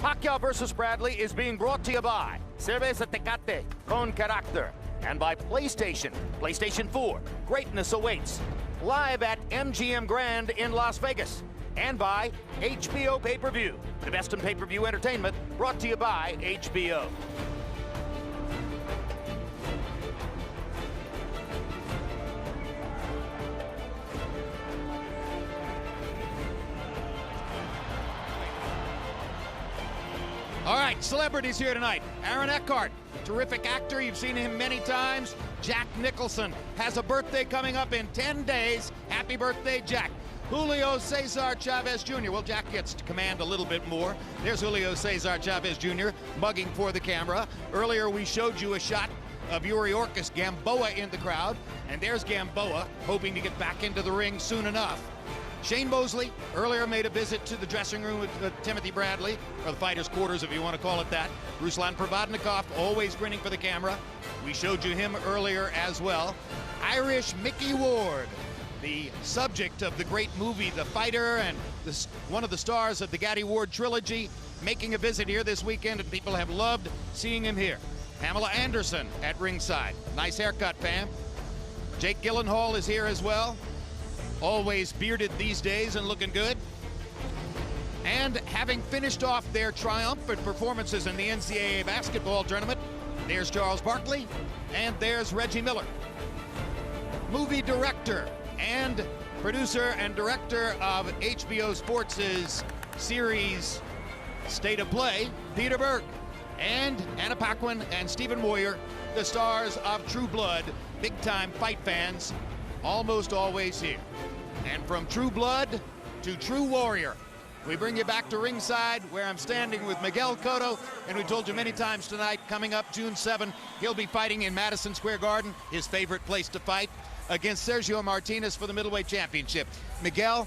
Pacquiao versus Bradley is being brought to you by Cerveza Tecate con Carácter and by PlayStation, PlayStation 4, Greatness Awaits, live at MGM Grand in Las Vegas, and by HBO Pay-Per-View, the best in pay-per-view entertainment, brought to you by HBO. All right, celebrities here tonight. Aaron Eckhart, terrific actor. You've seen him many times. Jack Nicholson has a birthday coming up in 10 days. Happy birthday, Jack. Julio Cesar Chavez Jr. Well, Jack gets to command a little bit more. There's Julio Cesar Chavez Jr. mugging for the camera. Earlier, we showed you a shot of Yuriorkis Gamboa in the crowd. And there's Gamboa, hoping to get back into the ring soon enough. Shane Mosley earlier made a visit to the dressing room with Timothy Bradley, or the fighter's quarters if you want to call it that. Ruslan Provodnikov always grinning for the camera. We showed you him earlier as well. Irish Mickey Ward, the subject of the great movie The Fighter and one of the stars of the Gaddy Ward trilogy, making a visit here this weekend, and people have loved seeing him here. Pamela Anderson at ringside. Nice haircut, Pam. Jake Gyllenhaal is here as well. Always bearded these days and looking good. And having finished off their triumphant performances in the NCAA basketball tournament, there's Charles Barkley and there's Reggie Miller. Movie director and producer and director of HBO Sports' series State of Play, Peter Berg. And Anna Paquin and Stephen Moyer, the stars of True Blood, big-time fight fans, almost always here. And from True Blood to True Warrior, we bring you back to ringside where I'm standing with Miguel Cotto, and we told you many times tonight, coming up June 7, he'll be fighting in Madison Square Garden, his favorite place to fight, against Sergio Martinez for the middleweight championship. Miguel,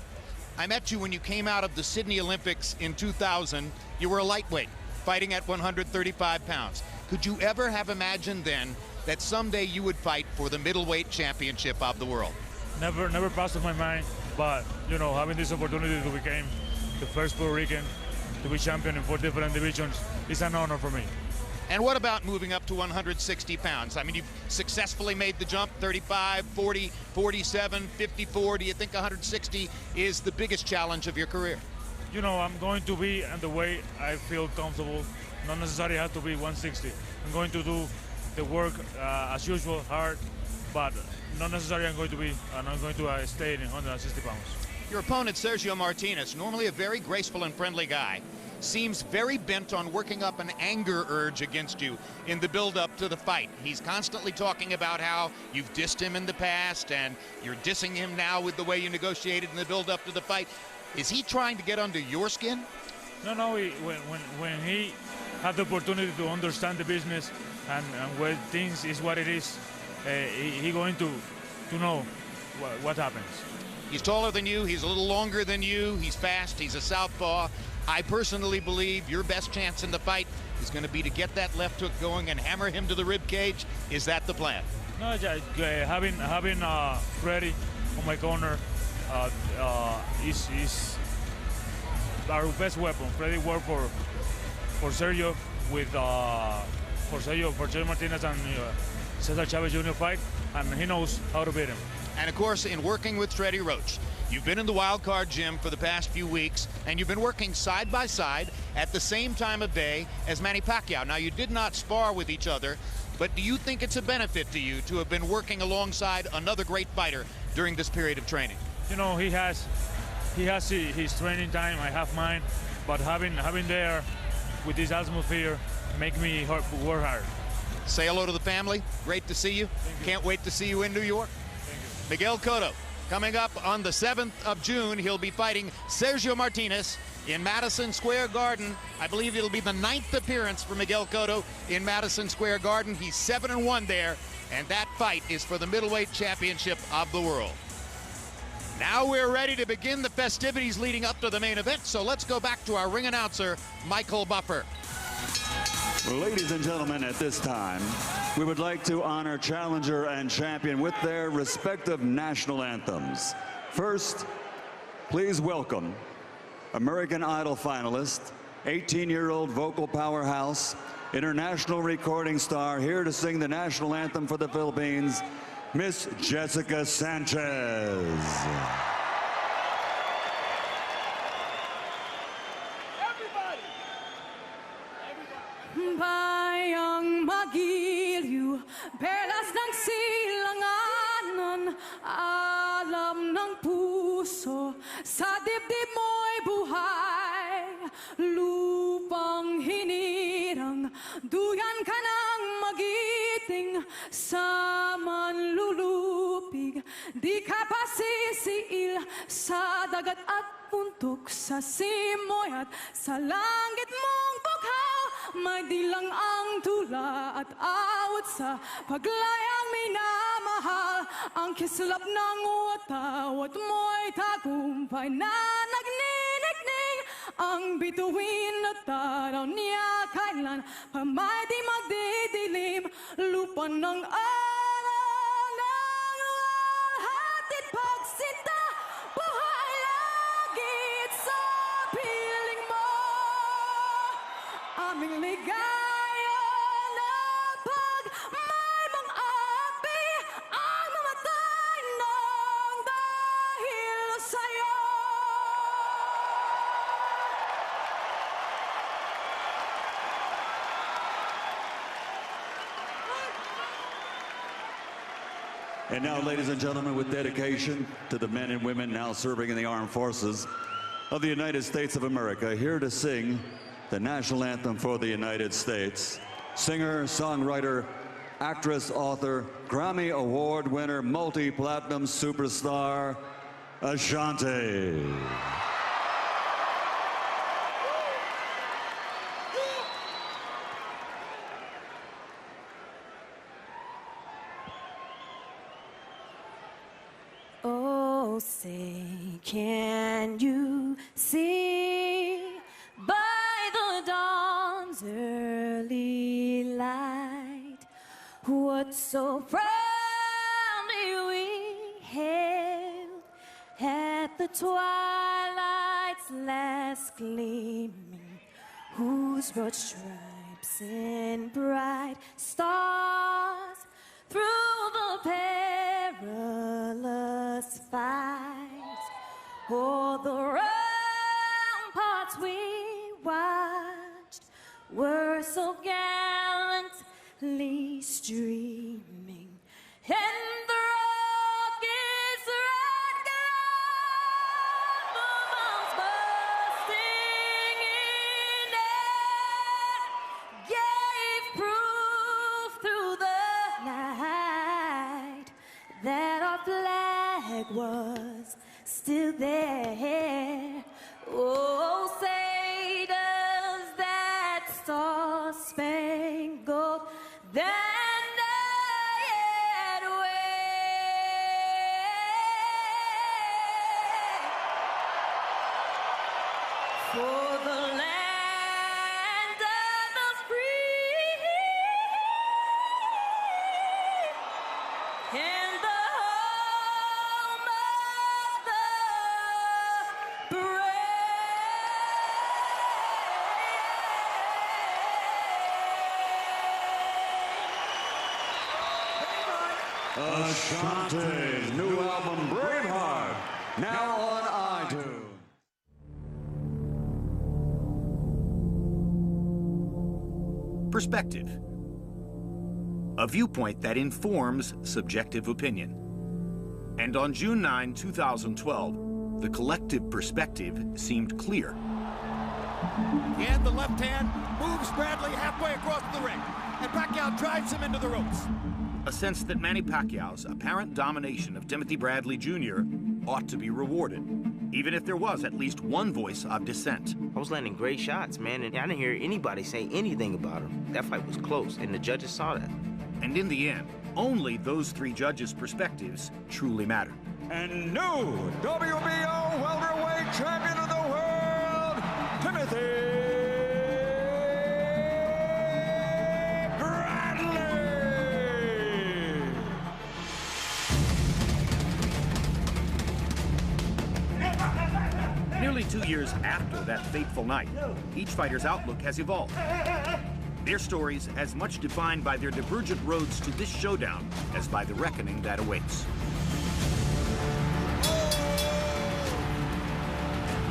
I met you when you came out of the Sydney Olympics in 2000. You were a lightweight, fighting at 135 pounds. Could you ever have imagined then that someday you would fight for the middleweight championship of the world? Never passed through my mind, but you know, having this opportunity to become the first Puerto Rican to be champion in 4 different divisions is an honor for me. And what about moving up to 160 pounds? I mean, you've successfully made the jump, 35, 40, 47, 54. Do you think 160 is the biggest challenge of your career? You know, I'm going to be in the way I feel comfortable. Not necessarily have to be 160. I'm going to do the work as usual, hard, but not necessarily I'm going to stay in 160 pounds. Your opponent, Sergio Martinez, normally a very graceful and friendly guy, seems very bent on working up an anger urge against you in the build-up to the fight. He's constantly talking about how you've dissed him in the past and you're dissing him now with the way you negotiated in the build-up to the fight. Is he trying to get under your skin? No, when he had the opportunity to understand the business and where things is what it is, he going to know what happens. He's taller than you, he's a little longer than you, he's fast, he's a southpaw. I personally believe your best chance in the fight is going to be to get that left hook going and hammer him to the rib cage. Is that the plan? No, having Freddie on my corner is our best weapon. Freddie worked for Sergio with for Sergio Martinez and Cesar Chavez Jr. fight, and he knows how to beat him. And of course, in working with Freddie Roach, you've been in the wild card gym for the past few weeks, and you've been working side by side at the same time of day as Manny Pacquiao. Now, you did not spar with each other, but do you think it's a benefit to you to have been working alongside another great fighter during this period of training? You know, he has his training time, I have mine, but having there with this atmosphere make me work hard. Say hello to the family. Great to see you. Can't wait to see you in New York. Miguel Cotto, coming up on the 7th of June, he'll be fighting Sergio Martinez in Madison Square Garden. I believe it'll be the 9th appearance for Miguel Cotto in Madison Square Garden. He's 7-1 there, and that fight is for the middleweight championship of the world. Now we're ready to begin the festivities leading up to the main event, so let's go back to our ring announcer, Michael Buffer. Ladies and gentlemen, at this time, we would like to honor challenger and champion with their respective national anthems. First, please welcome American Idol finalist 18-year-old vocal powerhouse, international recording star, here to sing the national anthem for the Philippines, Miss Jessica Sanchez. Bayang magiliw, perlas ng silanganan, alam ng puso, sa dibdib mo'y buhay. Lupang hinirang, duyan ka ng magiting, sa manlulupig, di ka pasisiil, sa dagat at puntok, sa simoy at sa langit mong bughaw. May dilang ang tula at awat sa paglayang minamahal. Ang kislap ng watawat mo'y tagumpay na nagninigning. Ang bituin na taraw niya kailan pa may di magdidilim. Lupa ng araw ng hatid pagsinta, buhay langit sa piling mo. Aming ligaya na pag may mang-api ang mamatay ng dahil sa'yo. And now, ladies and gentlemen, with dedication to the men and women now serving in the armed forces of the United States of America, here to sing the national anthem for the United States, singer, songwriter, actress, author, Grammy Award winner, multi-platinum superstar, Ashanti. Oh, say, can you see by the dawn's early light what so proudly we hailed at the twilight's last gleaming, whose broad stripes and bright stars through the perilous fight, o'er the ramparts we watched were so gallantly streaming, and the rockets' red bombs bursting in air gave proof through the night that our flag was still there. Oh, say does that star-spangled banner yet wave for the land of the free and the home of the brave. Ashanti's new album, Braveheart, now on iTunes. Perspective. A viewpoint that informs subjective opinion. And on June 9, 2012, the collective perspective seemed clear. And the left hand moves Bradley halfway across the ring, and Pacquiao drives him into the ropes. A sense that Manny Pacquiao's apparent domination of Timothy Bradley Jr. ought to be rewarded, even if there was at least one voice of dissent. I was landing great shots, man, and I didn't hear anybody say anything about him. That fight was close, and the judges saw that. And in the end, only those three judges' perspectives truly mattered. And new WBO welterweight champion of the world, Timothy Bradley. Nearly 22 years after that fateful night, each fighter's outlook has evolved. Their stories as much defined by their divergent roads to this showdown as by the reckoning that awaits.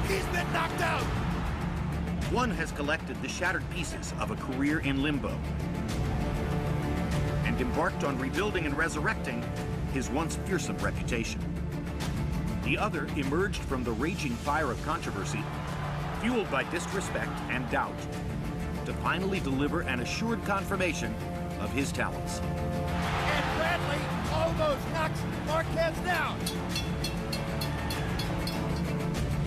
He's been knocked out! One has collected the shattered pieces of a career in limbo and embarked on rebuilding and resurrecting his once fearsome reputation. The other emerged from the raging fire of controversy, fueled by disrespect and doubt, to finally deliver an assured confirmation of his talents. And Bradley almost knocks Marquez down.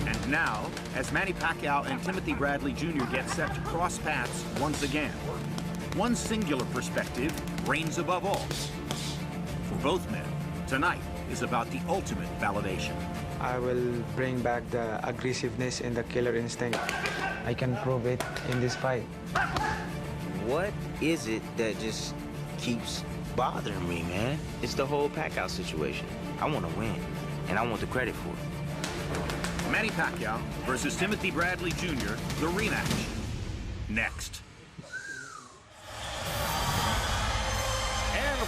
And now, as Manny Pacquiao and Timothy Bradley Jr. get set to cross paths once again, one singular perspective reigns above all. For both men, tonight is about the ultimate validation. I will bring back the aggressiveness and the killer instinct. I can prove it in this fight. What is it that just keeps bothering me, man? It's the whole Pacquiao situation. I want to win, and I want the credit for it. Manny Pacquiao versus Timothy Bradley Jr., the rematch. Next.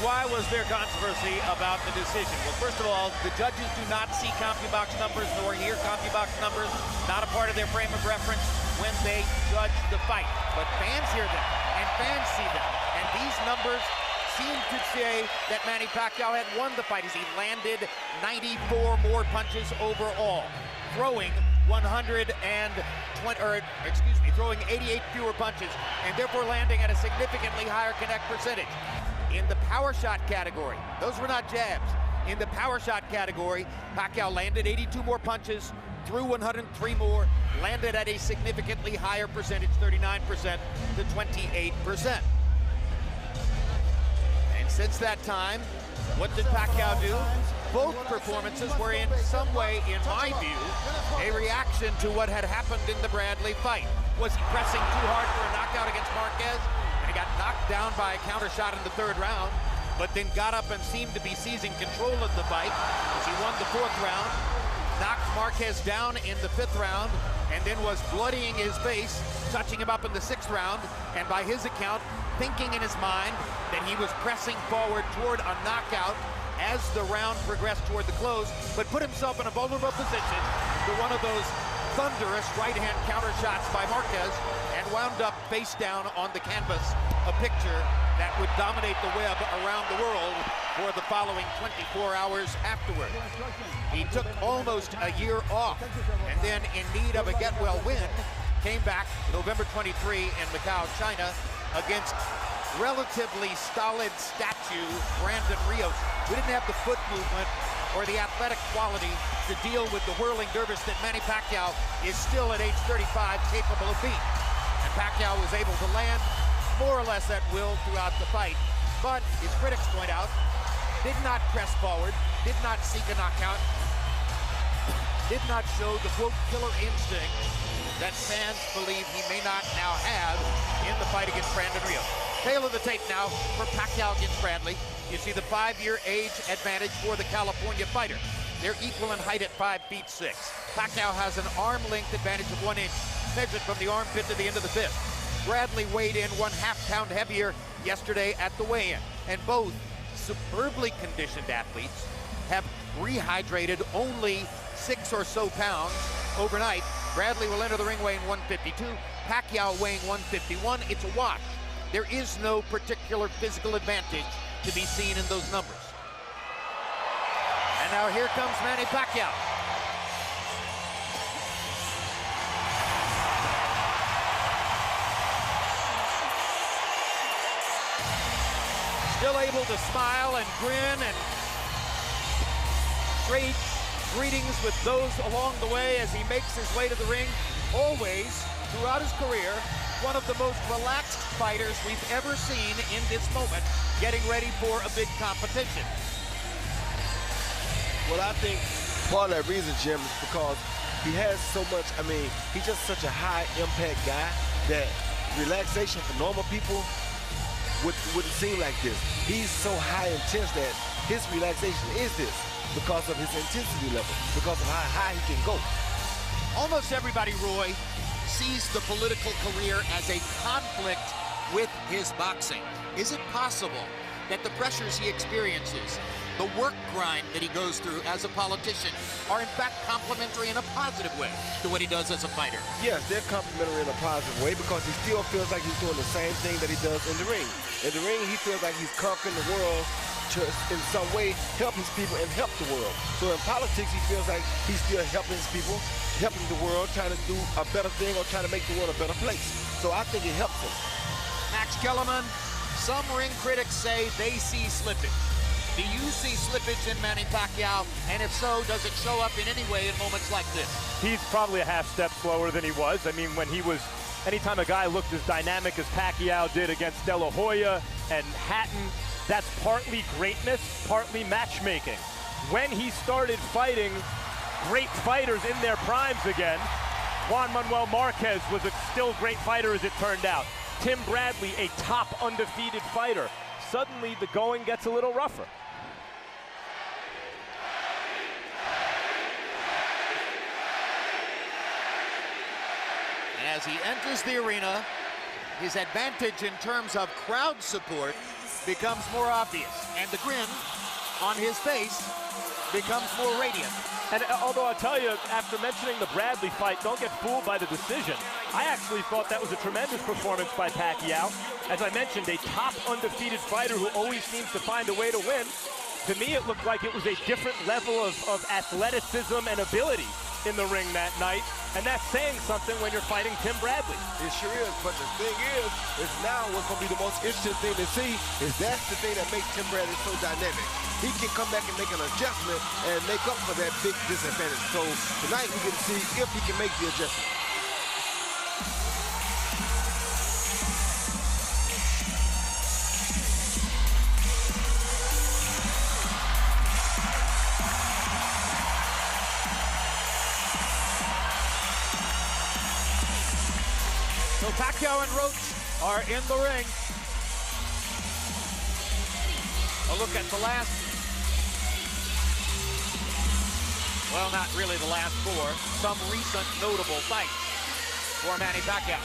Why was there controversy about the decision? Well, first of all, the judges do not see CompuBox numbers nor hear CompuBox numbers, not a part of their frame of reference when they judge the fight. But fans hear them, and fans see them. And these numbers seem to say that Manny Pacquiao had won the fight as he landed 94 more punches overall, throwing 88 fewer punches, and therefore landing at a significantly higher connect percentage. In the power shot category, those were not jabs. In the power shot category, Pacquiao landed 82 more punches, threw 103 more, landed at a significantly higher percentage, 39% to 28%. And since that time, what did Pacquiao do? Both performances were in some way, in my view, a reaction to what had happened in the Bradley fight. Was he pressing too hard for a knockout against Marquez? And he got knocked down by a counter shot in the third round, but then got up and seemed to be seizing control of the fight as he won the fourth round, knocked Marquez down in the fifth round, and then was bloodying his face, touching him up in the sixth round, and by his account, thinking in his mind that he was pressing forward toward a knockout as the round progressed toward the close, but put himself in a vulnerable position to one of those thunderous right-hand counter shots by Marquez, and wound up face down on the canvas, a picture that would dominate the web around the world for the following 24 hours afterward. He took almost a year off, and then in need of a get-well win, came back November 23 in Macau, China, against relatively stolid statue Brandon Rios. We didn't have the foot movement or the athletic quality to deal with the whirling dervish that Manny Pacquiao is still at age 35 capable of being. And Pacquiao was able to land more or less at will throughout the fight, but his critics point out, did not press forward, did not seek a knockout, did not show the quote killer instinct that fans believe he may not now have in the fight against Brandon Rios. Tail of the tape now for Pacquiao against Bradley. You see the 5-year age advantage for the California fighter. They're equal in height at 5'6". Pacquiao has an arm length advantage of 1 inch, measured from the armpit to the end of the fist. Bradley weighed in 1/2 pound heavier yesterday at the weigh-in, and both superbly conditioned athletes have rehydrated only 6 or so pounds overnight. Bradley will enter the ring weighing 152, Pacquiao weighing 151. It's a wash. There is no particular physical advantage to be seen in those numbers. And now here comes Manny Pacquiao. Still able to smile and grin and trade greetings with those along the way as he makes his way to the ring. Always, throughout his career, one of the most relaxed fighters we've ever seen in this moment, getting ready for a big competition. Well, I think part of that reason, Jim, is because he has so much, he's just such a high impact guy that relaxation for normal people wouldn't seem like this. He's so high intense that his relaxation is this because of his intensity level, because of how high he can go. Almost everybody, Roy, sees the political career as a conflict with his boxing. Is it possible that the pressures he experiences, the work grind that he goes through as a politician, are in fact complementary in a positive way to what he does as a fighter? Yes, they're complementary in a positive way because he still feels like he's doing the same thing that he does in the ring. In the ring, he feels like he's conquering the world to, in some way, help his people and help the world. So in politics, he feels like he's still helping his people, helping the world, trying to do a better thing or trying to make the world a better place. So I think it helps him. Max Kellerman, some ring critics say they see slippage. Do you see slippage in Manny Pacquiao? And if so, does it show up in any way in moments like this? He's probably a half step slower than he was. I mean, when he was, anytime a guy looked as dynamic as Pacquiao did against De La Hoya and Hatton, that's partly greatness, partly matchmaking. When he started fighting great fighters in their primes again, Juan Manuel Marquez was a still great fighter as it turned out. Tim Bradley, a top undefeated fighter. Suddenly the going gets a little rougher. And as he enters the arena, his advantage in terms of crowd support becomes more obvious, and the grin on his face becomes more radiant. And although I'll tell you, after mentioning the Bradley fight, don't get fooled by the decision. I actually thought that was a tremendous performance by Pacquiao. As I mentioned, a top undefeated fighter who always seems to find a way to win. To me, it looked like it was a different level of athleticism and ability in the ring that night, and that's saying something when you're fighting Tim Bradley. It sure is, but the thing is now what's going to be the most interesting thing to see is that's the thing that makes Tim Bradley so dynamic. He can come back and make an adjustment and make up for that big disadvantage. So tonight we get to see if he can make the adjustment. So Pacquiao and Roach are in the ring. A look at the last, well, not really the last four, some recent notable fights for Manny Pacquiao.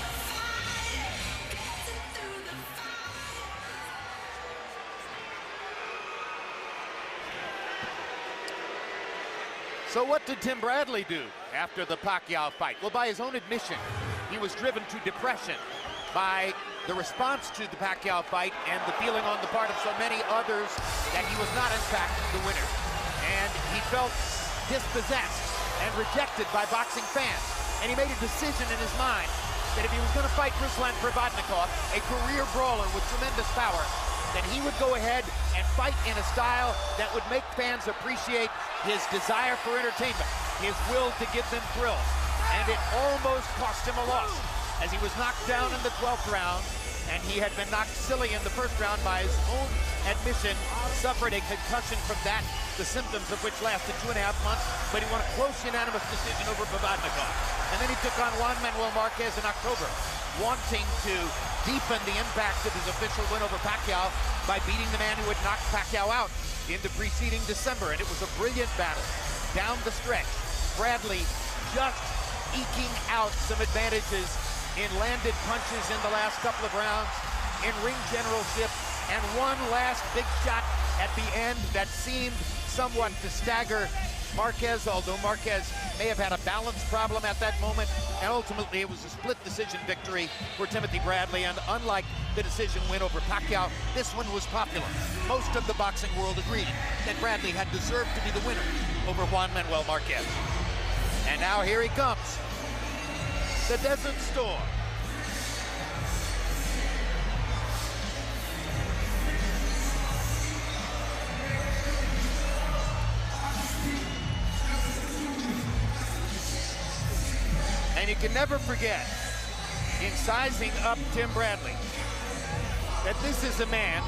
So what did Tim Bradley do after the Pacquiao fight? Well, by his own admission, he was driven to depression by the response to the Pacquiao fight and the feeling on the part of so many others that he was not, in fact, the winner. And he felt dispossessed and rejected by boxing fans. And he made a decision in his mind that if he was going to fight Ruslan Provodnikov, a career brawler with tremendous power, then he would go ahead and fight in a style that would make fans appreciate his desire for entertainment, his will to give them thrills. And it almost cost him a loss, as he was knocked down in the 12th round, and he had been knocked silly in the first round by his own admission, suffered a concussion from that, the symptoms of which lasted 2.5 months, but he won a close unanimous decision over Provodnikov. And then he took on Juan Manuel Marquez in October, wanting to deepen the impact of his official win over Pacquiao by beating the man who had knocked Pacquiao out in the preceding December, and it was a brilliant battle. Down the stretch, Bradley just eking out some advantages in landed punches in the last couple of rounds, in ring generalship, and one last big shot at the end that seemed somewhat to stagger Marquez, although Marquez may have had a balance problem at that moment, and ultimately it was a split decision victory for Timothy Bradley, and unlike the decision win over Pacquiao, this one was popular. Most of the boxing world agreed that Bradley had deserved to be the winner over Juan Manuel Marquez. And now here he comes, the Desert Storm. And you can never forget, in sizing up Tim Bradley, that this is a man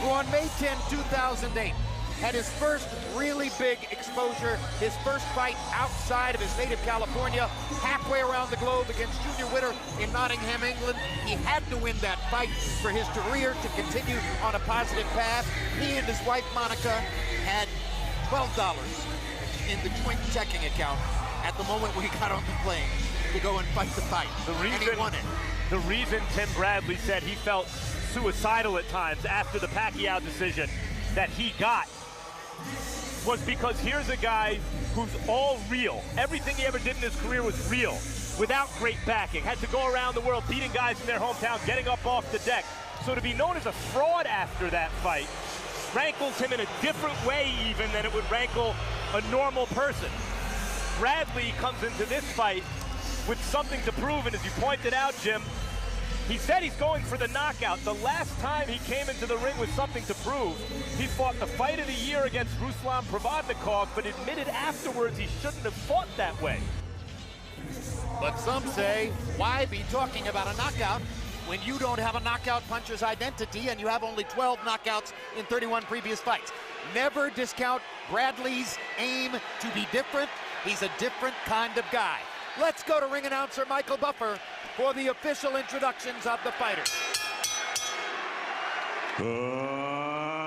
who on May 10, 2008, had his first really big exposure, his first fight outside of his native California, halfway around the globe against Junior Witter in Nottingham, England. He had to win that fight for his career to continue on a positive path. He and his wife, Monica, had $12 in the joint checking account at the moment we got on the plane to go and fight the fight. And he won it. The reason Tim Bradley said he felt suicidal at times after the Pacquiao decision that he got was because here's a guy who's all real. Everything he ever did in his career was real, without great backing. Had to go around the world beating guys in their hometown, getting up off the deck. So to be known as a fraud after that fight rankles him in a different way even than it would rankle a normal person. Bradley comes into this fight with something to prove, and as you pointed out, Jim, he said he's going for the knockout. The last time he came into the ring with something to prove, he fought the fight of the year against Ruslan Provodnikov, but admitted afterwards he shouldn't have fought that way. But some say, why be talking about a knockout when you don't have a knockout puncher's identity and you have only 12 knockouts in 31 previous fights? Never discount Bradley's aim to be different. He's a different kind of guy. Let's go to ring announcer Michael Buffer for the official introductions of the fighters.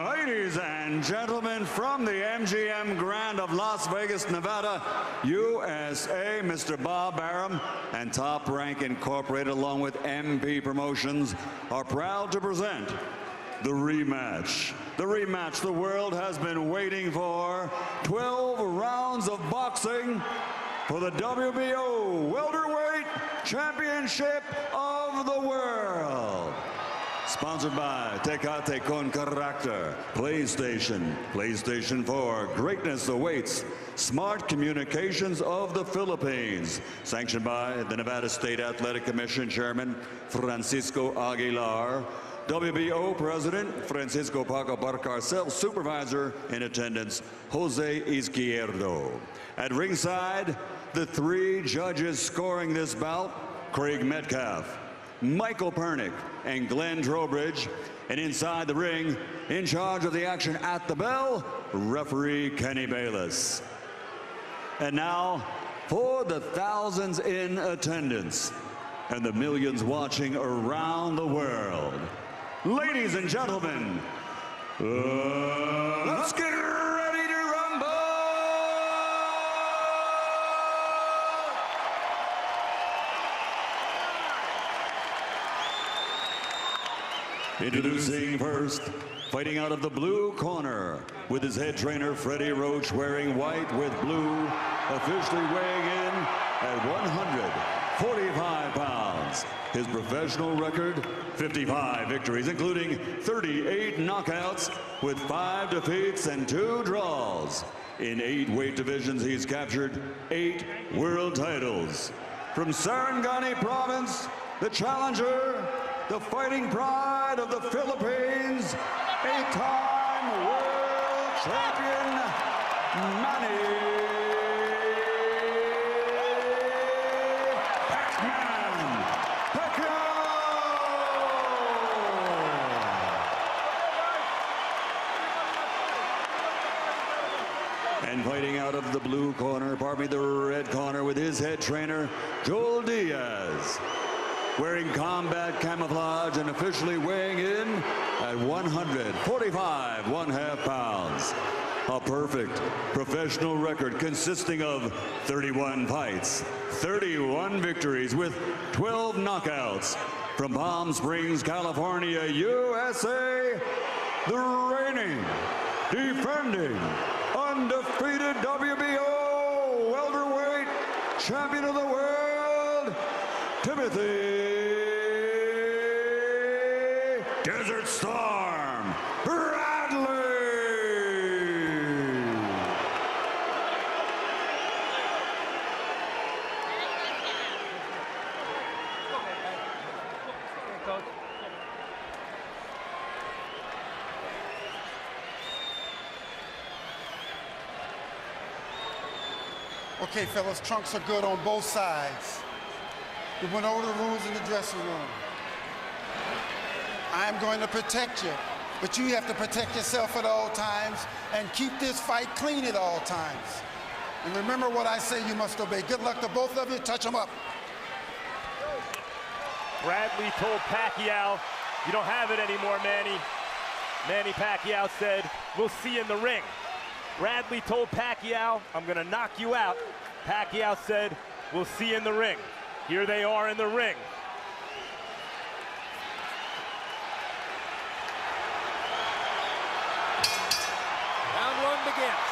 Ladies and gentlemen, from the MGM Grand of Las Vegas, Nevada, USA, Mr. Bob Arum and Top Rank Incorporated, along with MP Promotions, are proud to present the rematch. The rematch the world has been waiting for. 12 rounds of boxing for the WBO Welterweight Championship of the World. Sponsored by Tecate con Carácter, PlayStation, PlayStation 4, Greatness Awaits, Smart Communications of the Philippines. Sanctioned by the Nevada State Athletic Commission Chairman Francisco Aguilar, WBO President Francisco Paco Barcarcel, Supervisor in attendance Jose Izquierdo. At ringside, the three judges scoring this bout, Craig Metcalf, Michael Pernick, and Glenn Trowbridge. And inside the ring, in charge of the action at the bell, referee Kenny Bayless. And now, for the thousands in attendance and the millions watching around the world, ladies and gentlemen, let's get ready to rumble! Introducing first, fighting out of the blue corner, with his head trainer Freddie Roach wearing white with blue, officially weighing in at 145 pounds. His professional record, 55 victories, including 38 knockouts, with 5 defeats and 2 draws. In 8 weight divisions, he's captured 8 world titles. From Sarangani Province, the challenger, the fighting pride of the Philippines, 8-time world champion, Manny Pacquiao. And fighting out of the blue corner, pardon me, the red corner, with his head trainer, Joel Diaz, wearing combat camouflage and officially weighing in at 145 1/2 pounds. A perfect professional record consisting of 31 fights, 31 victories with 12 knockouts. From Palm Springs, California, USA, the reigning, defending, undefeated WBO welterweight champion of the world, Timothy Desert Storm Bradley. Okay, fellas, trunks are good on both sides. We went over the rules in the dressing room. I'm going to protect you, but you have to protect yourself at all times and keep this fight clean at all times. And remember what I say, you must obey. Good luck to both of you. Touch them up. Bradley told Pacquiao, you don't have it anymore, Manny. Manny Pacquiao said, we'll see you in the ring. Bradley told Pacquiao, I'm going to knock you out. Pacquiao said, we'll see you in the ring. Here they are in the ring. Round one begins.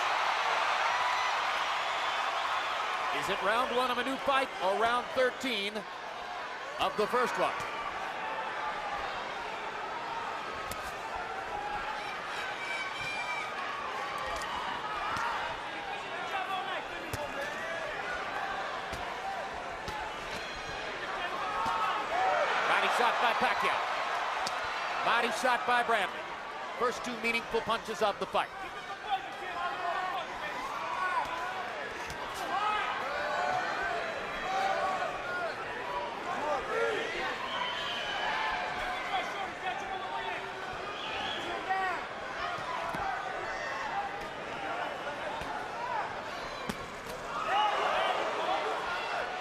Is it round one of a new fight or round 13 of the first one? Body shot by Pacquiao. Body shot by Bradley. First two meaningful punches of the fight.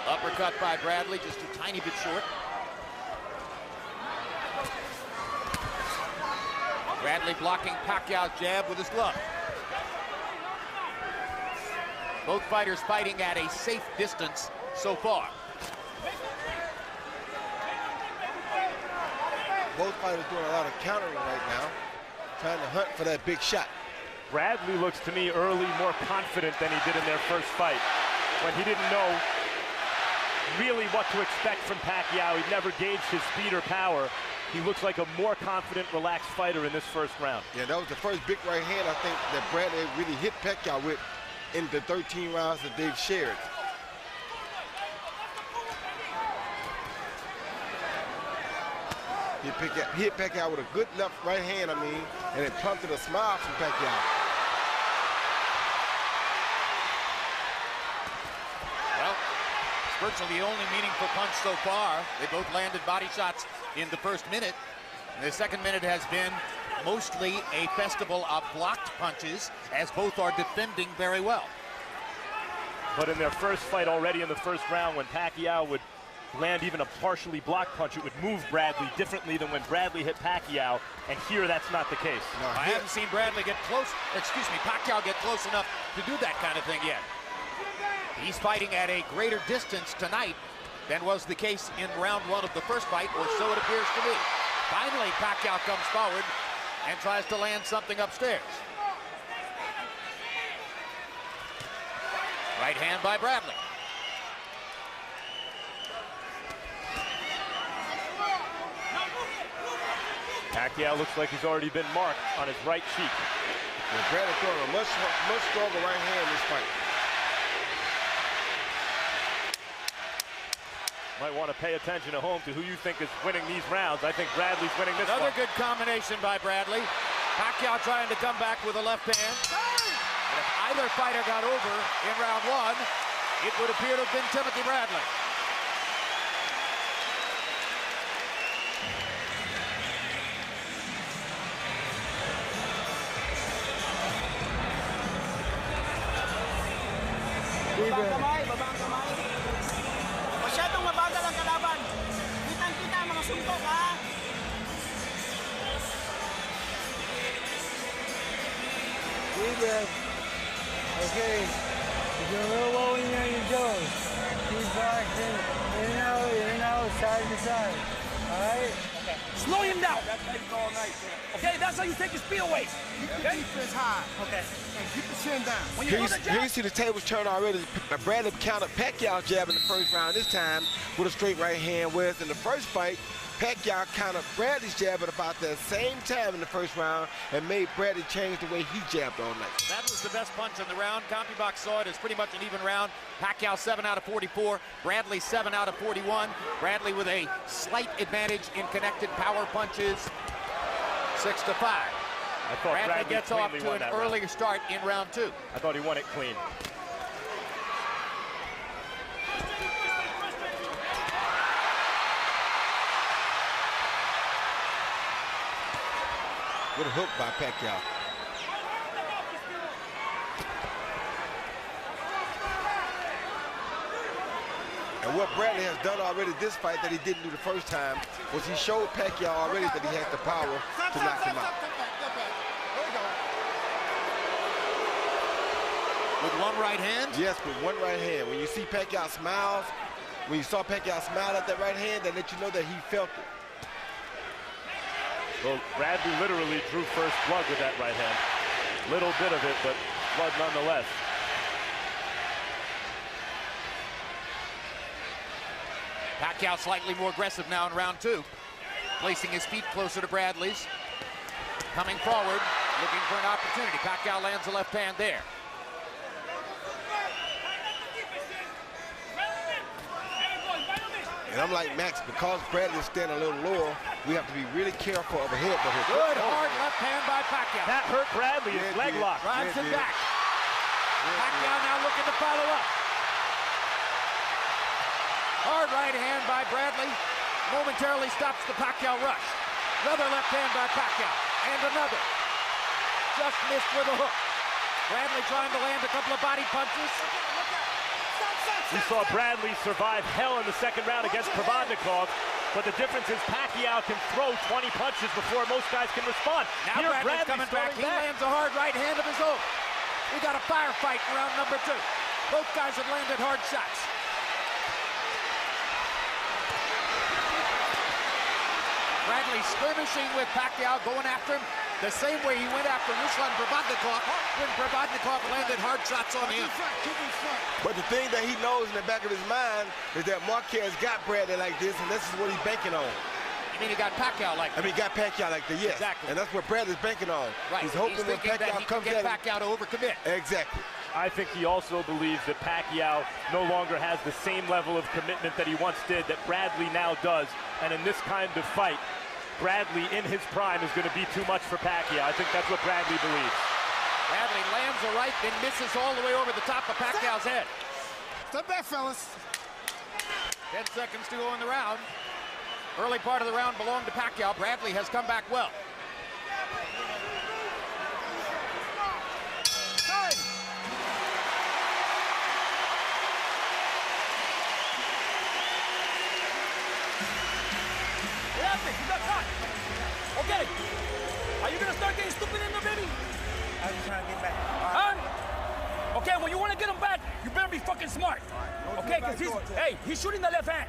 Uppercut by Bradley, just a tiny bit short. Bradley blocking Pacquiao's jab with his glove. Both fighters fighting at a safe distance so far. Both fighters doing a lot of countering right now, trying to hunt for that big shot. Bradley looks to me early more confident than he did in their first fight, when he didn't know really what to expect from Pacquiao. He never gauged his speed or power. He looks like a more confident, relaxed fighter in this first round. Yeah, that was the first big right hand I think that Bradley really hit Pacquiao with in the 13 rounds that they've shared. He hit Pacquiao with a good left right hand, and it prompted a smile from Pacquiao. Well, it's virtually the only meaningful punch so far. They both landed body shots in the first minute. The second minute has been mostly a festival of blocked punches, as both are defending very well. But in their first fight already in the first round, when Pacquiao would land even a partially blocked punch, it would move Bradley differently than when Bradley hit Pacquiao, and here that's not the case. No, I haven't seen Bradley get close, Pacquiao get close enough to do that kind of thing yet. He's fighting at a greater distance tonight than was the case in round one of the first fight, or so it appears to me. Finally, Pacquiao comes forward and tries to land something upstairs. Right hand by Bradley. Pacquiao looks like he's already been marked on his right cheek. And Bradley throwing a much stronger right hand in this fight. Might want to pay attention at home to who you think is winning these rounds. I think Bradley's winning this one. Another good combination by Bradley. Pacquiao trying to come back with a left hand. And if either fighter got over in round one, it would appear to have been Timothy Bradley. Babang kamay, babang kamay. Masyadong mabagal ang kalaban. Kitang-kita mga suntok, ha? Deep breath. Okay. You're doing real well when you're on your toes. Keep boxing. In and out, side to side. All right? Okay. Slow him down. Okay, that's how you take his speed away. Keep the defense high. Okay. And keep the chin down. When you Here you see the tables turn already. Bradley countered Pacquiao's jab in the first round this time with a straight right hand, whereas in the first fight, Pacquiao countered Bradley's jab at about the same time in the first round and made Bradley change the way he jabbed all night. That was the best punch in the round. CompuBox saw it as pretty much an even round. Pacquiao 7 out of 44. Bradley 7 out of 41. Bradley with a slight advantage in connected power punches. 6-5. I thought Bradley gets off to an earlier round. start in round two. I thought he won it clean. With a hook by Pacquiao. And what Bradley has done already this fight that he didn't do the first time was he showed Pacquiao already that he has the power to knock him out. With one right hand? Yes, with one right hand. When you see Pacquiao smiles, when you saw Pacquiao smile at that right hand, that let you know that he felt it. Well, Bradley literally drew first blood with that right hand. Little bit of it, but blood nonetheless. Pacquiao slightly more aggressive now in round 2. Placing his feet closer to Bradley's. Coming forward, looking for an opportunity. Pacquiao lands a left hand there. And I'm like Max, because Bradley's standing a little lower, we have to be really careful of a headbutt here. Good hard left hand by Pacquiao. That hurt Bradley, his leg lock. Drives him back. Pacquiao now looking to follow up. Hard right hand by Bradley. Momentarily stops the Pacquiao rush. Another left hand by Pacquiao. And another. Just missed with a hook. Bradley trying to land a couple of body punches. We saw Bradley survive hell in the second round against Provodnikov, but the difference is Pacquiao can throw 20 punches before most guys can respond. Now Bradley's coming back. He lands a hard right hand of his own. We got a firefight in round number 2. Both guys have landed hard shots. Bradley skirmishing with Pacquiao, going after him the same way he went after Ruslan Provodnikov when Provodnikov landed hard shots on him. But the thing that he knows in the back of his mind is that Marquez got Bradley like this, and this is what he's banking on. You mean he got Pacquiao like that? I mean, he got Pacquiao like that, yes. Exactly. And that's what Bradley's banking on. Right. He's hoping when Pacquiao comes get at him. Pacquiao to overcommit. Exactly. I think he also believes that Pacquiao no longer has the same level of commitment that he once did, that Bradley now does. And in this kind of fight, Bradley in his prime is going to be too much for Pacquiao. I think that's what Bradley believes. Bradley lands a right, then misses all the way over the top of Pacquiao's head. Step back, fellas. 10 seconds to go in the round. Early part of the round belonged to Pacquiao. Bradley has come back well. You got caught. Okay. Are you gonna start getting stupid in there, baby? I'm just trying to get back. Huh? Okay, when you wanna get him back, you better be fucking smart. Okay, because he's shooting the left hand.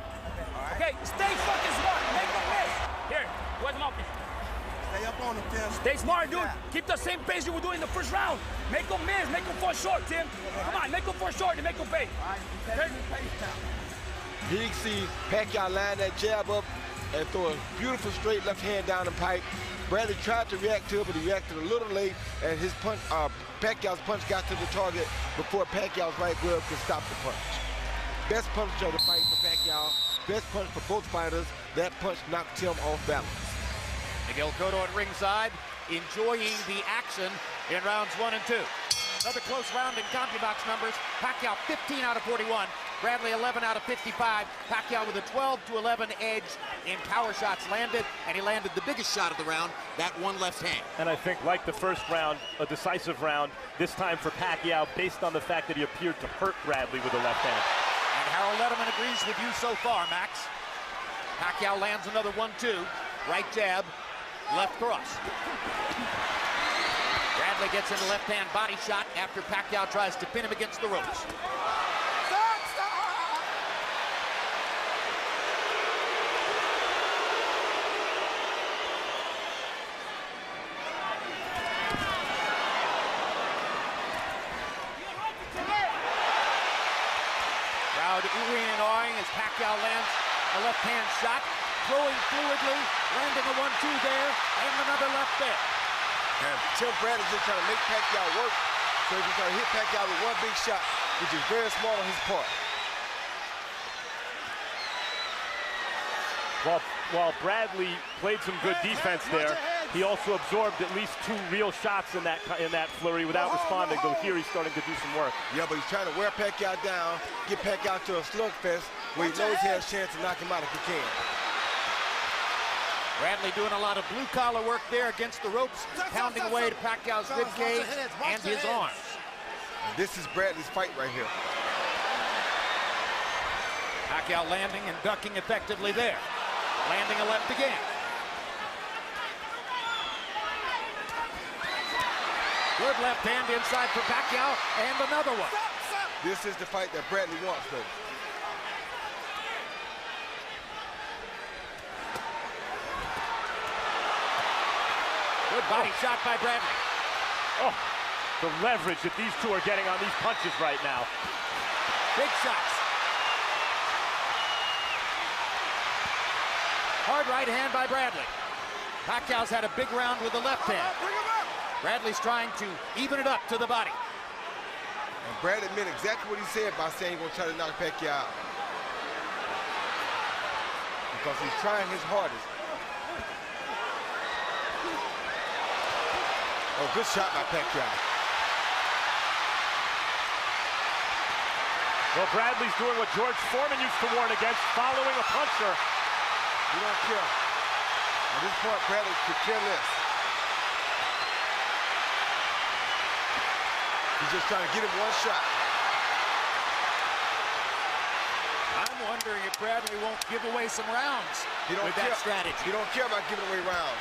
Okay, stay fucking smart. Make him miss. Here, where's the mouthpiece? Stay up on him, Tim. Stay smart, dude. Keep the same pace you were doing in the first round. Make him miss. Make him fall short, Tim. Come on, make him fall short and make him pay. He can see Pacquiao line that jab up and throw a beautiful straight left hand down the pipe. Bradley tried to react to it, but he reacted a little late, and his punch, Pacquiao's punch got to the target before Pacquiao's right glove could stop the punch. Best punch of the fight for Pacquiao, best punch for both fighters. That punch knocked him off balance. Miguel Cotto at ringside, enjoying the action in rounds 1 and 2. Another close round in CompuBox numbers. Pacquiao 15 out of 41. Bradley 11 out of 55. Pacquiao with a 12-11 edge in power shots landed, and he landed the biggest shot of the round, that one left hand. And I think, like the first round, a decisive round, this time for Pacquiao, based on the fact that he appeared to hurt Bradley with a left hand. And Harold Letterman agrees with you so far, Max. Pacquiao lands another 1-2. Right jab, left cross. Bradley gets in the left-hand body shot after Pacquiao tries to pin him against the ropes. Crowd oohing and awing as Pacquiao lands a left-hand shot, throwing fluidly, landing a 1-2 there, and another left there. And Tim Bradley's just trying to make Pacquiao work, so he can try to hit Pacquiao with one big shot, which is very smart on his part. While Bradley played some good defense there, he also absorbed at least 2 real shots in that flurry without responding, though here he's starting to do some work. Yeah, but he's trying to wear Pacquiao down, get Pacquiao to a slugfest where he knows he has a chance to knock him out if he can. Bradley doing a lot of blue-collar work there against the ropes, pounding away to Pacquiao's ribcage and his arms. And this is Bradley's fight right here. Pacquiao landing and ducking effectively there. Landing a left again. Good left hand inside for Pacquiao, and another one. This is the fight that Bradley wants, though. Good body shot by Bradley. Oh, the leverage that these two are getting on these punches right now. Big shots. Hard right hand by Bradley. Pacquiao's had a big round with the left hand. Bradley's trying to even it up to the body. And Bradley meant exactly what he said by saying he's going to try to knock Pacquiao out. Because he's trying his hardest. Oh, good shot by Pacquiao. Well, Bradley's doing what George Foreman used to warn against, following a puncher. He don't care. At this point, Bradley could care less. He's just trying to get him one shot. I'm wondering if Bradley won't give away some rounds with that strategy. He don't care about giving away rounds.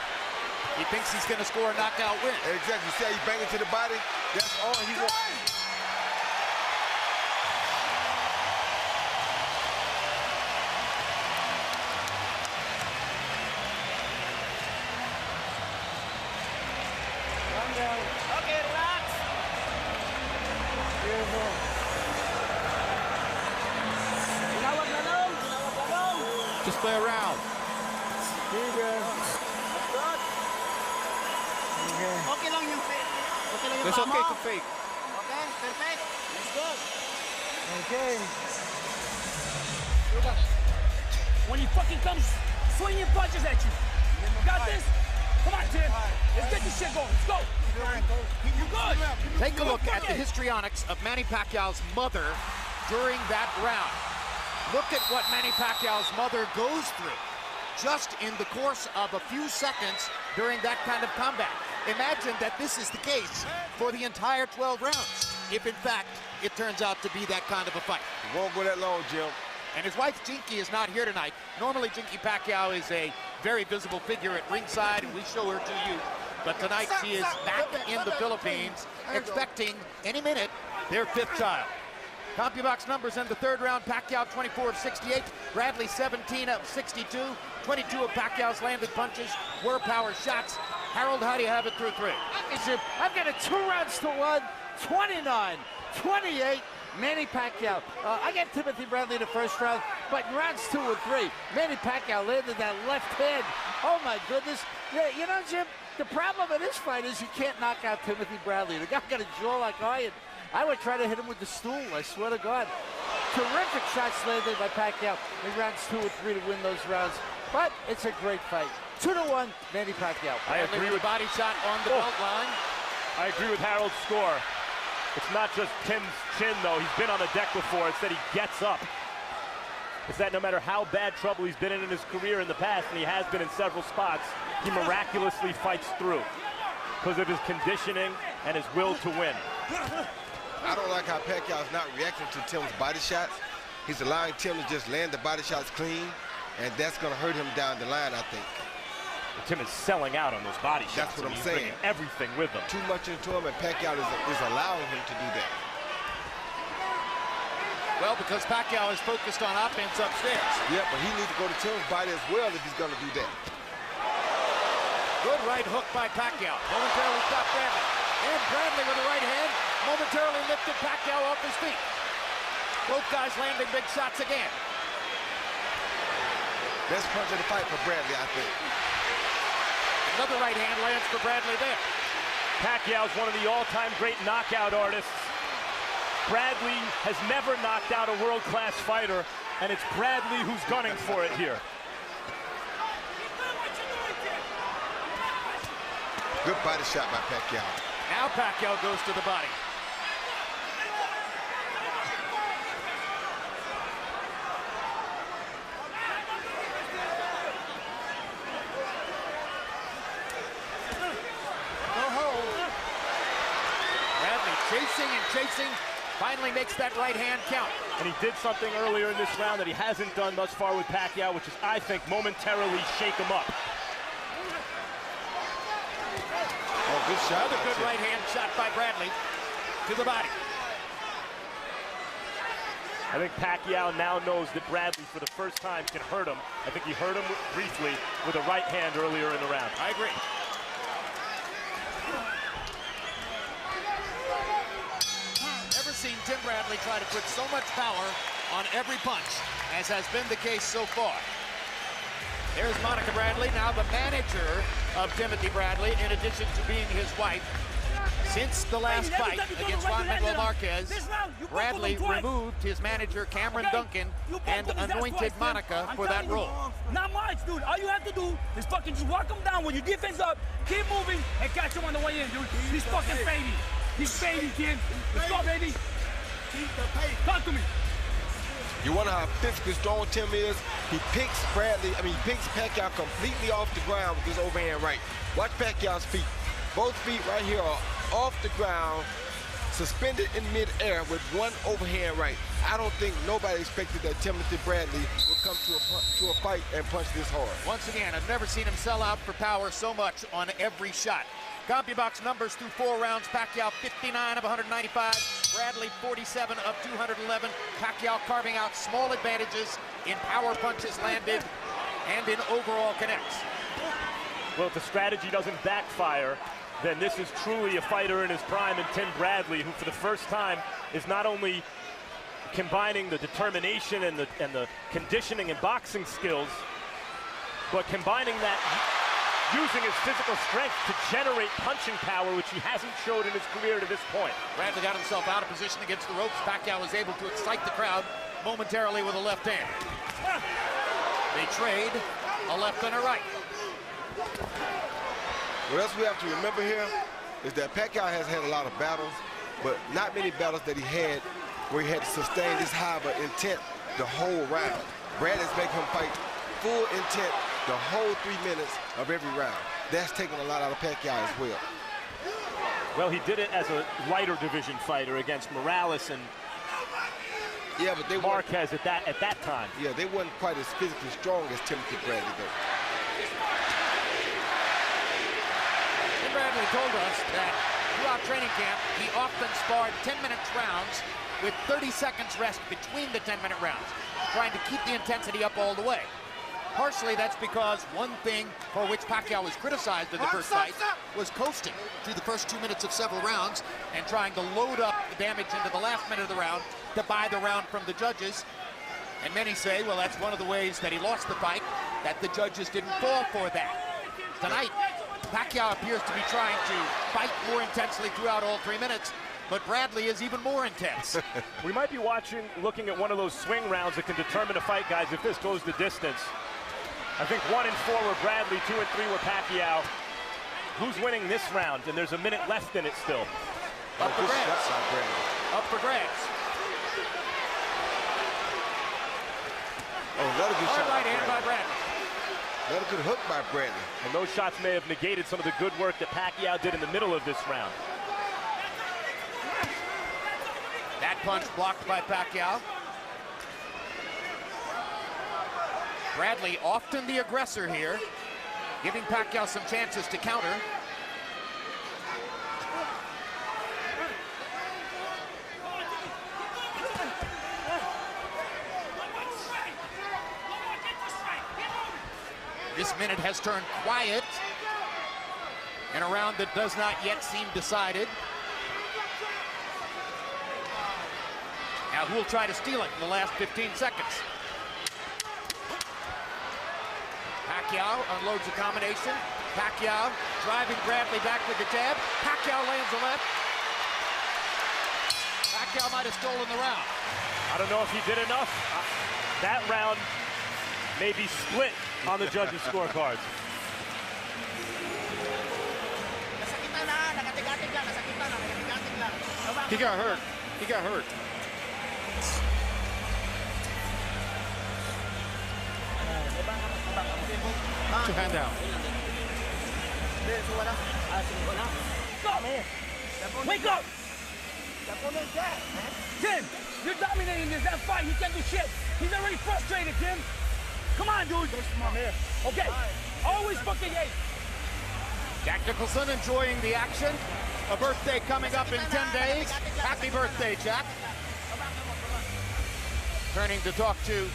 He thinks he's going to score a knockout win. Exactly. You see how he's banging to the body? That's all he wants. Okay, relax. Beautiful. Just play around. Okay lang yung fake. Okay lang yung It's okay to Okay, fake. perfect. That's good. Okay. When he fucking comes swinging punches at you. Got this? Come on, Tim. Let's get this shit going. Let's go. You good? Take a look at the histrionics of Manny Pacquiao's mother during that round. Look at what Manny Pacquiao's mother goes through just in the course of a few seconds during that kind of combat. Imagine that this is the case for the entire 12 rounds, if in fact it turns out to be that kind of a fight. It won't go that long, Jim. And his wife, Jinky, is not here tonight. Normally, Jinky Pacquiao is a very visible figure at ringside, and we show her to you. But tonight, she is back in the Philippines, expecting any minute their fifth child. CompuBox numbers in the third round: Pacquiao 24 of 68, Bradley 17 of 62. 22 of Pacquiao's landed punches were power shots. Harold, how do you have it through three? I've got it 2 rounds to 1, 29-28. Manny Pacquiao. I got Timothy Bradley in the first round, but in rounds 2 and 3, Manny Pacquiao landed that left hand. Oh my goodness. Yeah, you know, Jim, the problem in this fight is you can't knock out Timothy Bradley. The guy got a jaw like iron. I would try to hit him with the stool, I swear to God. Terrific shots landed by Pacquiao in rounds 2 and 3 to win those rounds. But it's a great fight. 2-1, Manny Pacquiao. I agree with body shot on the belt line. I agree with Harold's score. It's not just Tim's chin, though. He's been on the deck before. It's that he gets up. It's that no matter how bad trouble he's been in his career in the past, and he has been in several spots, he miraculously fights through because of his conditioning and his will to win. I don't like how Pacquiao's not reacting to Tim's body shots. He's allowing Tim to just land the body shots clean, and that's going to hurt him down the line, I think. Tim is selling out on those body shots. That's what I'm he's saying. Bringing everything with him. Too much into him, and Pacquiao is allowing him to do that. Well, because Pacquiao is focused on offense upstairs. Yeah, but he needs to go to Tim's body as well if he's going to do that. Good right hook by Pacquiao. Momentarily stopped Bradley. And Bradley with the right hand momentarily lifted Pacquiao off his feet. Both guys landing big shots again. Best punch of the fight for Bradley, I think. Another right hand lands for Bradley there. Pacquiao's one of the all-time great knockout artists. Bradley has never knocked out a world-class fighter, and it's Bradley who's gunning for it here. Good body shot by Pacquiao. Now Pacquiao goes to the body. Chasing and chasing, finally makes that right hand count. And he did something earlier in this round that he hasn't done thus far with Pacquiao, which is, I think, momentarily shake him up. Oh, good shot. Another good right hand shot by Bradley to the body. I think Pacquiao now knows that Bradley, for the first time, can hurt him. I think he hurt him briefly with a right hand earlier in the round. I agree. Never seen Tim Bradley try to put so much power on every punch, as has been the case so far. There's Monica Bradley, now the manager of Timothy Bradley, in addition to being his wife. Since the last fight against Juan Manuel Marquez, Bradley removed his manager, Cameron Duncan, and anointed Monica for that role. Not much, dude. All you have to do is fucking just walk him down with your defense up, keep moving, and catch him on the way in, dude. He's fucking fading. He's fading, kid. Let's go, baby. Talk to me. You wonder how physically strong Tim is? He picks Pacquiao completely off the ground with his overhand right. Watch Pacquiao's feet. Both feet right here are off the ground, suspended in midair with one overhand right. I don't think nobody expected that Timothy Bradley would come to a fight and punch this hard. Once again, I've never seen him sell out for power so much on every shot. CompuBox numbers through 4 rounds. Pacquiao 59 of 195. Bradley 47 of 211. Pacquiao carving out small advantages in power punches landed and in overall connects. Well, if the strategy doesn't backfire, then this is truly a fighter in his prime in Tim Bradley, who for the first time is not only combining the determination and the conditioning and boxing skills, but combining that using his physical strength to generate punching power, which he hasn't showed in his career to this point. Bradley got himself out of position against the ropes. Pacquiao was able to excite the crowd momentarily with a left hand. They trade a left and a right. What else we have to remember here is that Pacquiao has had a lot of battles, but not many battles that he had where he had to sustain this high of intent the whole round. Bradley's making him fight full intent the whole 3 minutes of every round. That's taken a lot out of Pacquiao as well. Well, he did it as a lighter division fighter against Morales and but they Marquez at that time. Yeah, they weren't quite as physically strong as Timothy Bradley, though. Tim Bradley told us that throughout training camp, he often sparred 10-minute rounds with 30 seconds rest between the 10-minute rounds, trying to keep the intensity up all the way. Partially, that's because one thing for which Pacquiao was criticized in the first fight was coasting through the first 2 minutes of several rounds and trying to load up the damage into the last minute of the round to buy the round from the judges. And many say, well, that's one of the ways that he lost the fight, that the judges didn't fall for that. Tonight, Pacquiao appears to be trying to fight more intensely throughout all 3 minutes, but Bradley is even more intense. We might be looking at one of those swing rounds that can determine a fight, guys, if this goes the distance. I think 1 and 4 were Bradley, 2 and 3 were Pacquiao. Who's winning this round? And there's a minute left in it still. Up for grabs. Up for grabs. Oh, another good shot. Right hand by Bradley. Another good hook by Bradley. And those shots may have negated some of the good work that Pacquiao did in the middle of this round. That punch blocked by Pacquiao. Bradley, often the aggressor here, giving Pacquiao some chances to counter. This minute has turned quiet in a round that does not yet seem decided. Now, who will try to steal it in the last 15 seconds? Pacquiao unloads a combination. Pacquiao driving Bradley back with the jab. Pacquiao lands a left. Pacquiao might have stolen the round. I don't know if he did enough. That round may be split on the judges' scorecards. He got hurt. He got hurt. Put your hand down. Wake up! Tim, you're dominating that fight. He can't do shit. He's already frustrated, Tim. Come on, dude. Okay, always fucking eight. Jack Nicholson enjoying the action. A birthday coming up in 10 days. Happy birthday, Jack. Turning to talk to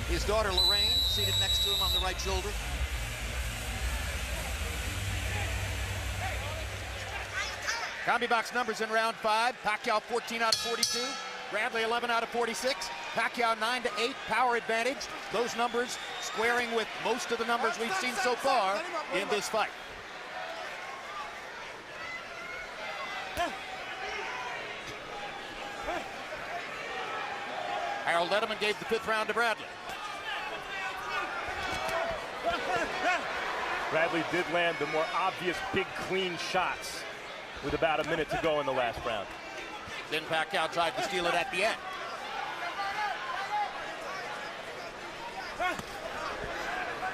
his daughter, Lorraine, seated next to him on the right shoulder. Combi box numbers in round 5. Pacquiao 14 out of 42. Bradley 11 out of 46. Pacquiao 9 to 8, power advantage. Those numbers squaring with most of the numbers we've seen so far in this fight. Harold Letterman gave the 5th round to Bradley. Bradley did land the more obvious big clean shots with about a minute to go in the last round. Then Pacquiao tried to steal it at the end.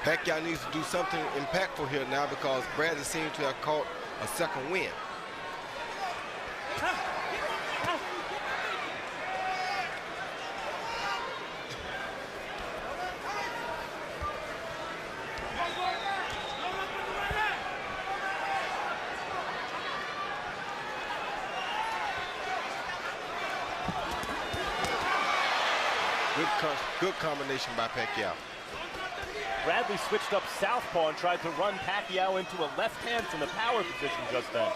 Pacquiao needs to do something impactful here now because Bradley seems to have caught a second win. Good combination by Pacquiao. Bradley switched up southpaw and tried to run Pacquiao into a left hand from the power position just then.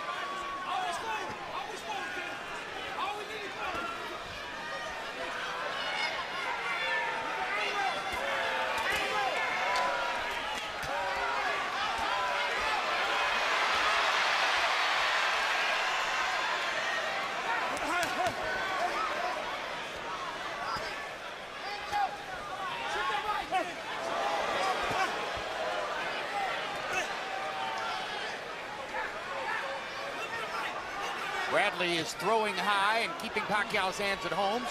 Bradley is throwing high and keeping Pacquiao's hands at home.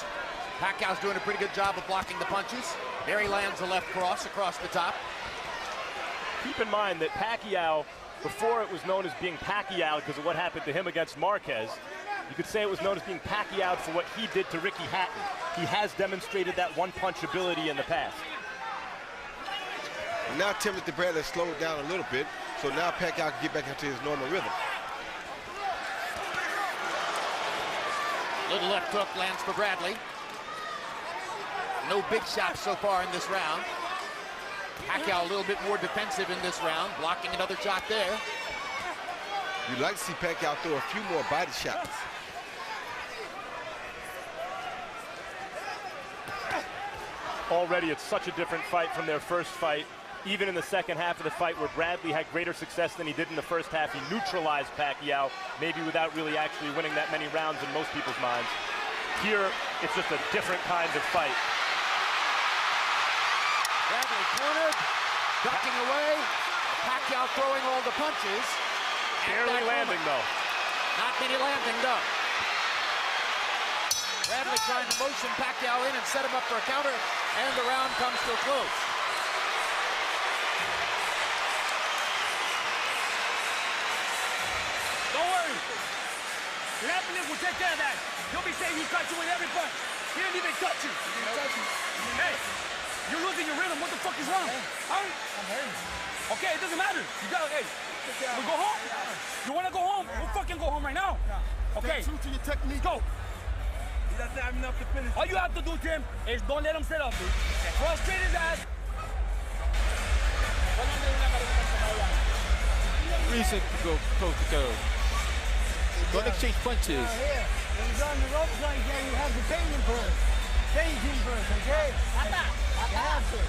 Pacquiao's doing a pretty good job of blocking the punches. There he lands a left cross across the top. Keep in mind that Pacquiao, before it was known as being Pacquiao because of what happened to him against Marquez, you could say it was known as being Pacquiao for what he did to Ricky Hatton. He has demonstrated that one-punch ability in the past. Now Timothy Bradley slowed down a little bit, so now Pacquiao can get back into his normal rhythm. Little left hook lands for Bradley. No big shots so far in this round. Pacquiao a little bit more defensive in this round, blocking another shot there. You'd like to see Pacquiao throw a few more body shots. Already it's such a different fight from their first fight. Even in the second half of the fight where Bradley had greater success than he did in the first half, he neutralized Pacquiao, maybe without really actually winning that many rounds in most people's minds. Here, it's just a different kind of fight. Bradley cornered, ducking away. Pacquiao throwing all the punches. Barely landing, though. Not many landing, though. Bradley trying to motion Pacquiao in and set him up for a counter, and the round comes to a close. Bradley will take care of that. He'll be saying he cut you with every punch. He didn't even touch you. Hey, you're losing your rhythm. What the fuck is wrong? Huh? I'm hurting. Okay, it doesn't matter. You gotta, hey, we'll go home? You wanna go home? We'll fucking go home right now. Okay. Stay true to your technique. Go. He doesn't have enough to finish. All you have to do, Tim, is don't let him sit up, dude. Frustrate his ass. Reason to go toe to toe. Don't exchange punches. When he's on the ropes like that, you have to pay him first. Pay him first, okay? You have to.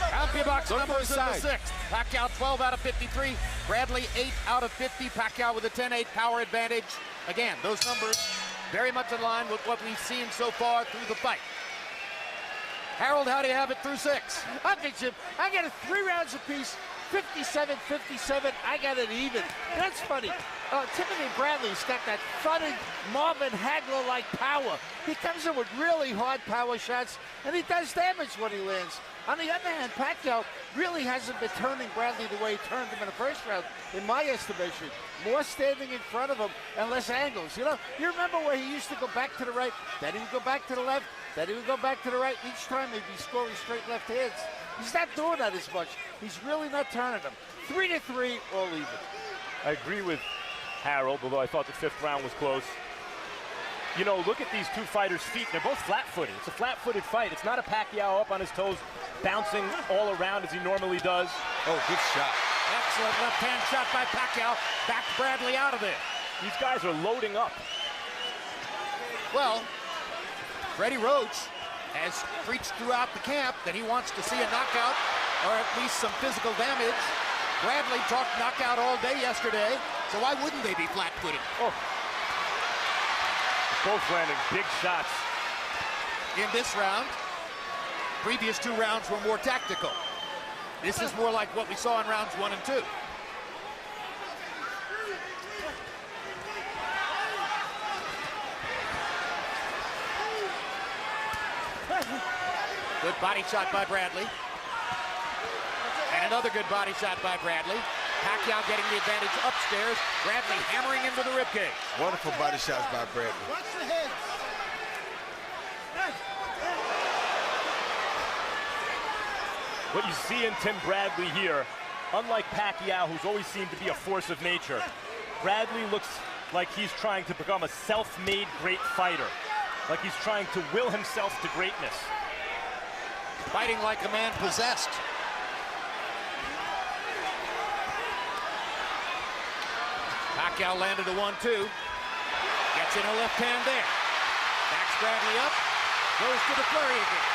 Happy box numbers in the 6th. Pacquiao 12 out of 53. Bradley 8 out of 50. Pacquiao with a 10-8 power advantage. Again, those numbers very much in line with what we've seen so far through the fight. Harold, how do you have it through 6? Okay, Jim, I got it 3 rounds apiece. 57-57, I got it even. That's funny. Timothy Bradley's got that funny Marvin Hagler-like power. He comes in with really hard power shots, and he does damage when he lands. On the other hand, Pacquiao really hasn't been turning Bradley the way he turned him in the first round, in my estimation. more standing in front of him and less angles. You know, you remember where he used to go back to the right, then he would go back to the left, then he would go back to the right. Each time he'd be scoring straight left hands. He's not doing that as much. He's really not turning them. 3-3, all even. I agree with Harold, although I thought the 5th round was close. You know, look at these two fighters' feet. They're both flat-footed. It's a flat-footed fight. It's not a Pacquiao up on his toes, bouncing all around as he normally does. Oh, good shot. Excellent left-hand shot by Pacquiao. Backed Bradley out of there. These guys are loading up. Well, Freddie Roach has preached throughout the camp that he wants to see a knockout or at least some physical damage. Bradley talked knockout all day yesterday, so why wouldn't they be flat-footed? Oh. Both landing big shots. In this round, previous 2 rounds were more tactical. This is more like what we saw in rounds 1 and 2. Good body shot by Bradley. And another good body shot by Bradley. Pacquiao getting the advantage upstairs. Bradley hammering into the ribcage. Wonderful body shots by Bradley. Watch the head. What you see in Tim Bradley here, unlike Pacquiao, who's always seemed to be a force of nature, Bradley looks like he's trying to become a self-made great fighter. Like he's trying to will himself to greatness. Fighting like a man possessed. Pacquiao landed a 1-2. Gets in a left hand there. Backs Bradley up. Goes to the flurry again.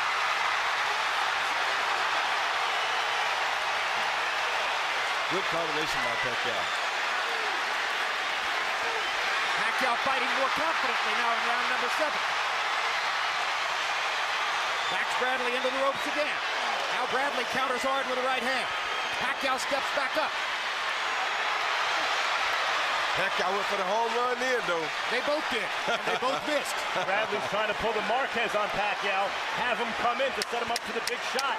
Good combination by Pacquiao. Pacquiao fighting more confidently now in round number 7. Backs Bradley into the ropes again. Now Bradley counters hard with the right hand. Pacquiao steps back up. Pacquiao went for the home run in, though. They both did, and they both missed. Bradley's trying to pull the Marquez on Pacquiao, have him come in to set him up to the big shot.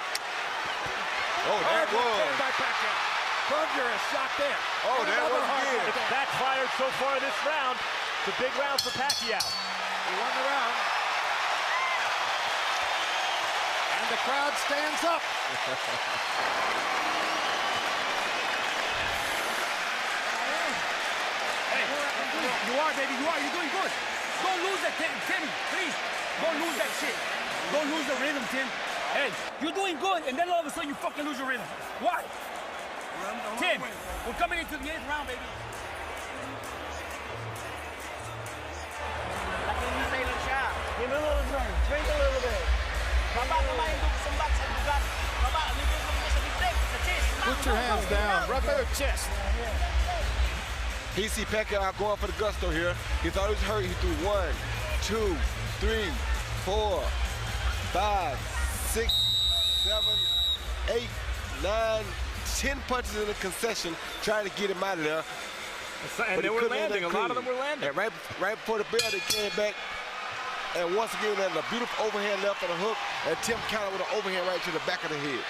Oh, that was. By Pacquiao. Thunderous shot there. Oh, and that was good. It's backfired so far this round. It's a big round for Pacquiao. He won the round. And the crowd stands up. You are, baby, you are. You're doing good. Don't lose that, Tim, please. Don't lose that shit. Don't lose the rhythm, Tim. Hey, you're doing good, and then all of a sudden you fucking lose your rhythm. Why? Tim, we're coming into the 8th round, baby. Give me a little drink. Drink a little bit. Put your hands down. Rub their chest. He see Pacquiao going for the gusto here. He thought he was hurt. He threw 1, 2, 3, 4, 5, 6, 7, 8, 9, 10 punches in the concession trying to get him out of there. And they were landing. A lot of them were landing. And right before the bell, they came back. And once again, there's a beautiful overhand left on the hook. And Tim countered with an overhand right to the back of the head.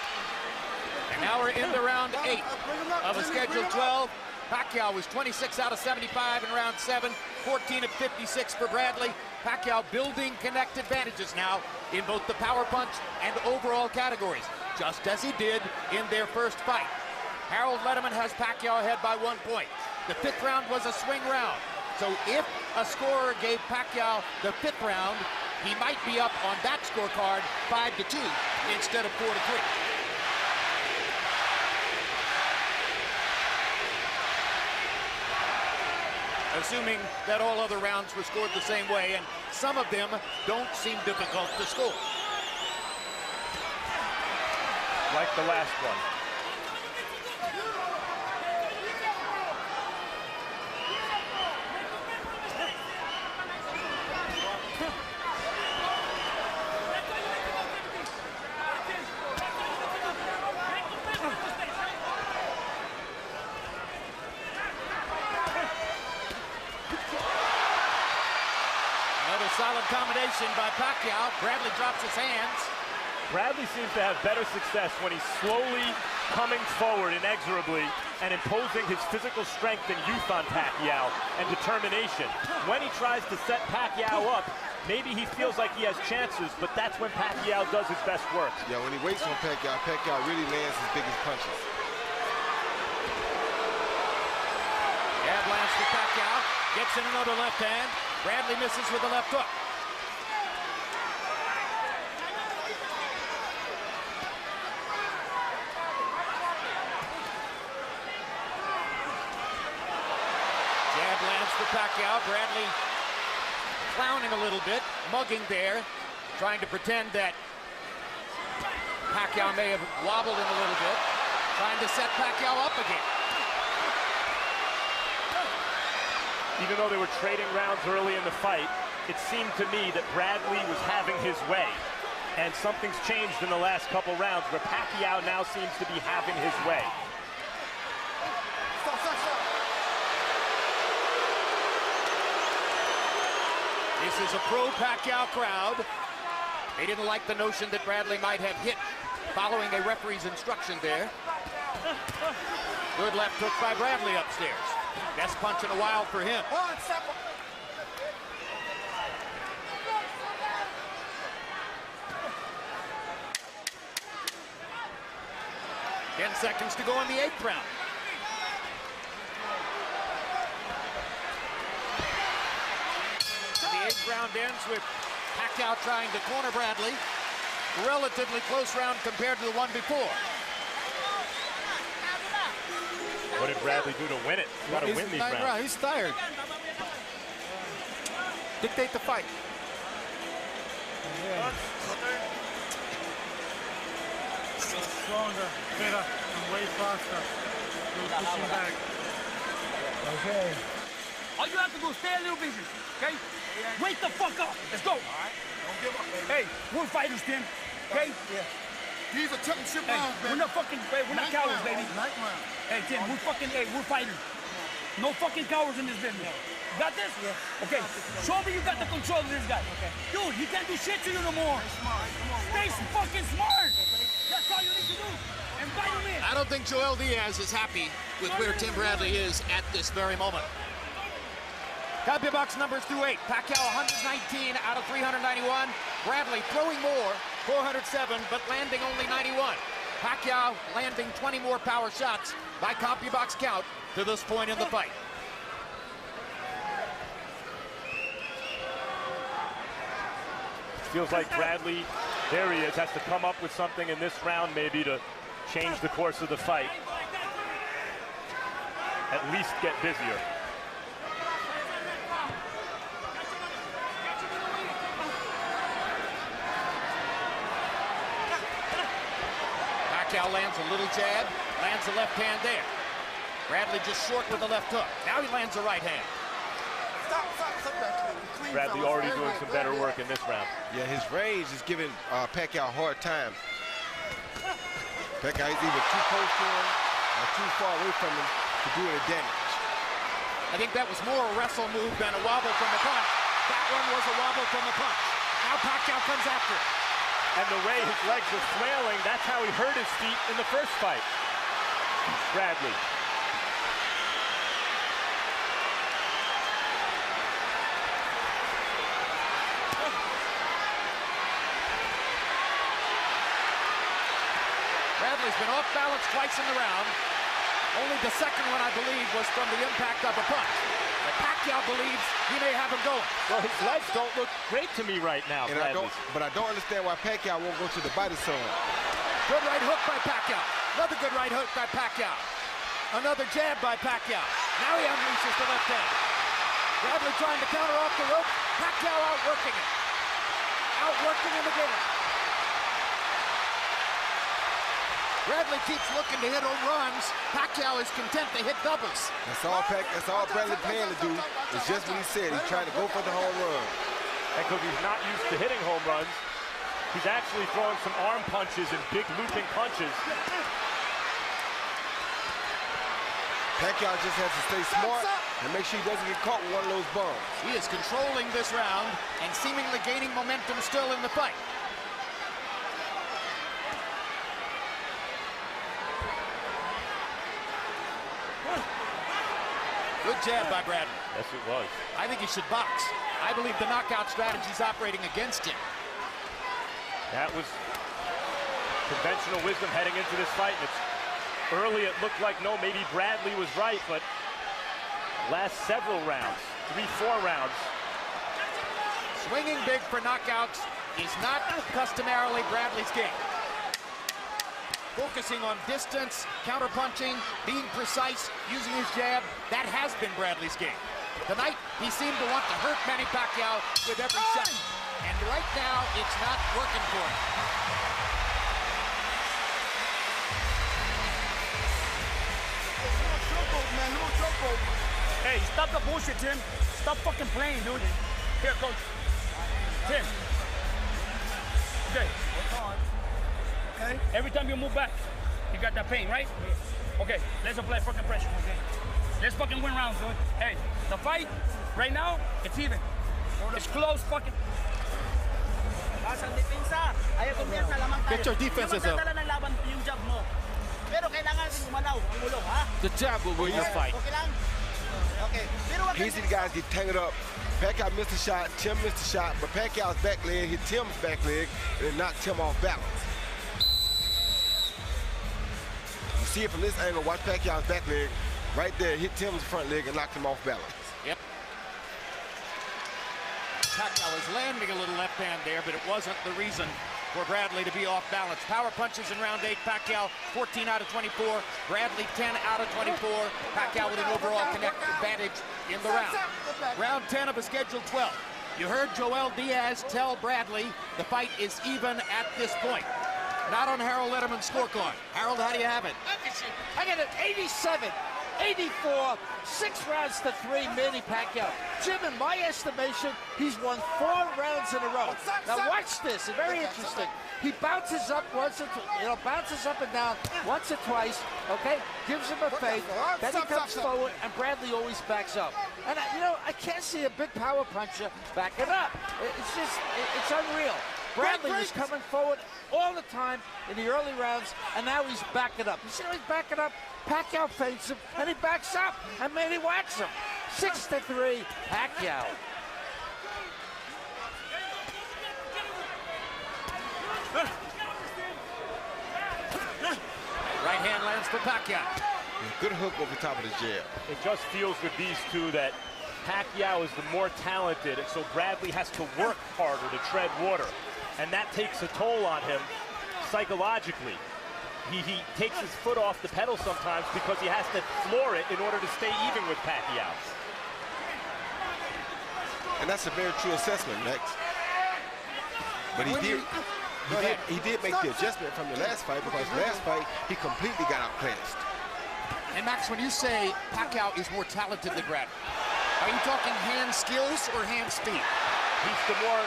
And now we're into round 8 of a scheduled 12. Pacquiao was 26 out of 75 in round 7, 14 of 56 for Bradley. Pacquiao building connect advantages now in both the power punch and overall categories, just as he did in their first fight. Harold Letterman has Pacquiao ahead by 1 point. The 5th round was a swing round. So if a scorer gave Pacquiao the 5th round, he might be up on that scorecard 5-2 instead of 4-3. Assuming that all other rounds were scored the same way, and some of them don't seem difficult to score. Like the last one. Solid combination by Pacquiao. Bradley drops his hands. Bradley seems to have better success when he's slowly coming forward inexorably and imposing his physical strength and youth on Pacquiao and determination. When he tries to set Pacquiao up, maybe he feels like he has chances, but that's when Pacquiao does his best work. Yeah, when he waits on Pacquiao, Pacquiao really lands his biggest punches. Jab lands to Pacquiao, gets in another left hand. Bradley misses with the left hook. Jab lands to Pacquiao. Bradley clowning a little bit, mugging there, trying to pretend that Pacquiao may have wobbled him a little bit, trying to set Pacquiao up again. Even though they were trading rounds early in the fight, it seemed to me that Bradley was having his way. And something's changed in the last couple rounds where Pacquiao now seems to be having his way. This is a pro-Pacquiao crowd. They didn't like the notion that Bradley might have hit following a referee's instruction there. Good left hook by Bradley upstairs. Best punch in a while for him. 10 seconds to go in the 8th round. The 8th round ends with Pacquiao trying to corner Bradley. Relatively close round compared to the one before. What did Bradley do to win it? He's got to win these rounds. He's tired. Dictate the fight. Stronger, better, and way faster. You're pushing back. Okay. All you have to do is stay a little busy, okay? Wake the fuck up. Let's go. All right. Don't give up, baby. Hey, we're fighters, Tim. Okay? Yeah. These are championship rounds, baby. We're not fucking, we're not cowards, baby. Hey, Tim, we're fucking, we're fighters. No fucking cowards in this business. You got this? Yeah. Okay. Show me you got the control of this guy. Okay. Dude, he can't do shit to you no more. Stay fucking smart. That's all you need to do. And fight him in. I don't think Joel Diaz is happy with where Tim Bradley is at this very moment. CompuBox numbers through 8. Pacquiao 119 out of 391. Bradley throwing more, 407, but landing only 91. Pacquiao landing 20 more power shots by CompuBox count to this point in the fight. Feels like Bradley, there he is, has to come up with something in this round maybe to change the course of the fight. At least get busier. Pacquiao lands a little jab, lands a left hand there. Bradley just short with the left hook. Now he lands a right hand. Bradley already doing some better work in this round. Yeah, his range is giving Pacquiao a hard time. Pacquiao is either too close to him or too far away from him to do any damage. I think that was more a wrestle move than a wobble from the punch. That one was a wobble from the punch. Now Pacquiao comes after it. And the way his legs were flailing, that's how he hurt his feet in the first fight. Bradley. Bradley's been off balance twice in the round. Only the second one, I believe, was from the impact of a punch. But Pacquiao believes he may have him going. Well, his legs don't look great to me right now, And I don't understand why Pacquiao won't go to the body zone. Good right hook by Pacquiao. Another good right hook by Pacquiao. Another jab by Pacquiao. Now he unleashes the left hand. Bradley trying to counter off the rope. Pacquiao outworking him. Outworking him again. Bradley keeps looking to hit home runs. Pacquiao is content to hit doubles. That's all Bradley planned to do. It's just what he said. He's trying to go for the home run. And because he's not used to hitting home runs, he's actually throwing some arm punches and big looping punches. Pacquiao just has to stay smart and make sure he doesn't get caught with one of those bombs. He is controlling this round and seemingly gaining momentum still in the fight. Good jab by Bradley. Yes, it was. I think he should box. I believe the knockout strategy is operating against him. That was conventional wisdom heading into this fight. And it's early, it looked like, no, maybe Bradley was right, but last several rounds, 3-4 rounds. Swinging big for knockouts is not customarily Bradley's game. Focusing on distance, counterpunching, being precise, using his jab, that has been Bradley's game. Tonight, he seemed to want to hurt Manny Pacquiao with every shot. And right now, it's not working for him. Hey, stop the bullshit, Tim. Stop fucking playing, dude. Here, coach. Tim. Okay. Okay. Every time you move back, you got that pain, right? Okay, let's apply fucking pressure, okay? Let's fucking win rounds, dude. Hey, the fight, right now, it's even. It's close, fucking. Get your defenses up. The jab will win your fight. Easy, the guys get tangled up. Pacquiao missed a shot, Tim missed a shot, but Pacquiao's back leg hit Tim's back leg and knocked Tim off balance. You see it from this angle, watch Pacquiao's back leg right there, hit Tim's front leg and knocked him off balance. Yep. Pacquiao was landing a little left hand there, but it wasn't the reason for Bradley to be off balance. Power punches in round 8. Pacquiao 14 out of 24. Bradley 10 out of 24. Pacquiao with an overall connect advantage in the round. Round 10 of a scheduled 12. You heard Joel Diaz tell Bradley the fight is even at this point. Not on Harold Letterman's scorecard. Harold, how do you have it? I got it 87, 84, 6 rounds to 3, Manny Pacquiao. Jim, in my estimation, he's won 4 rounds in a row. Now watch this, it's very interesting. He bounces up once, bounces up and down once or twice, okay? Gives him a fake, then he comes forward, and Bradley always backs up. And, I can't see a big power puncher backing up. It's just, it's unreal. Bradley was coming forward all the time in the early rounds, and now he's backing up. You see how he's backing up? Pacquiao feints him, and he backs up, and Manny whacks him. 6-3, Pacquiao. Right hand lands for Pacquiao. Good hook over the top of the jab. It just feels with these two that Pacquiao is the more talented, and so Bradley has to work harder to tread water. And that takes a toll on him psychologically. He takes his foot off the pedal sometimes because he has to floor it in order to stay even with Pacquiao. And that's a very true assessment, Max. But he did make the adjustment from the last fight, because last fight he completely got outclassed. And Max, when you say Pacquiao is more talented than Bradley, are you talking hand skills or hand speed? He's the more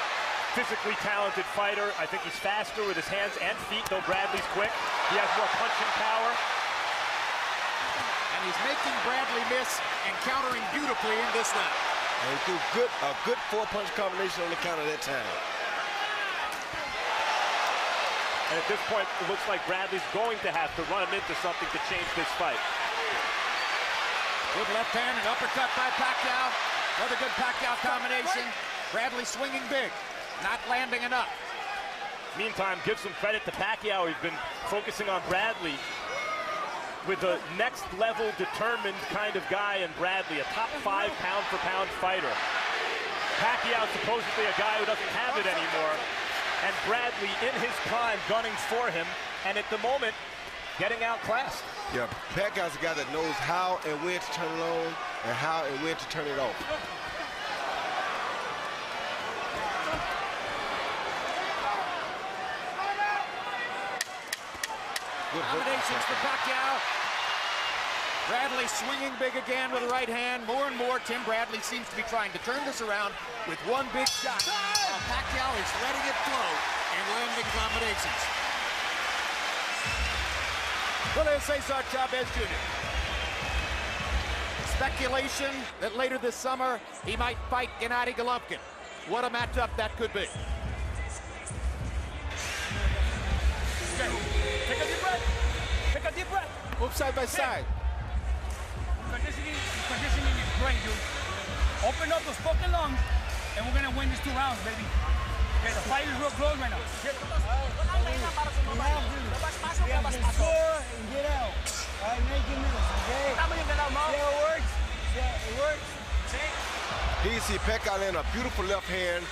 physically talented fighter. I think he's faster with his hands and feet, though Bradley's quick. He has more punching power. And he's making Bradley miss and countering beautifully in this round. And he threw a good 4-punch combination on the counter that time. And at this point, it looks like Bradley's going to have to run him into something to change this fight. Good left hand and uppercut by Pacquiao. Another good Pacquiao combination. Bradley swinging big, not landing enough. Meantime, give some credit to Pacquiao. He's been focusing on Bradley with a next-level determined kind of guy in Bradley, a top 5 pound-for-pound fighter. Pacquiao supposedly a guy who doesn't have it anymore, and Bradley in his prime gunning for him, and at the moment, getting outclassed. Yeah, Pacquiao's a guy that knows how and when to turn it on and how and when to turn it off. Combinations for Pacquiao. Bradley swinging big again with the right hand. More and more, Tim Bradley seems to be trying to turn this around with one big shot. Pacquiao is letting it flow and landing combinations. Julio Cesar Chavez Jr. Speculation that later this summer he might fight Gennady Golovkin. What a matchup that could be. Okay. Take a deep breath. Take a deep breath. Move side by side. Conditioning. great, dude. Open up those fucking lungs, and we're gonna win these 2 rounds, baby. Okay, the fight is real close right now. We have to score and get out. All right, make it miss, okay? See how it works? See how it works? Here you see Pacquiao land a beautiful left hand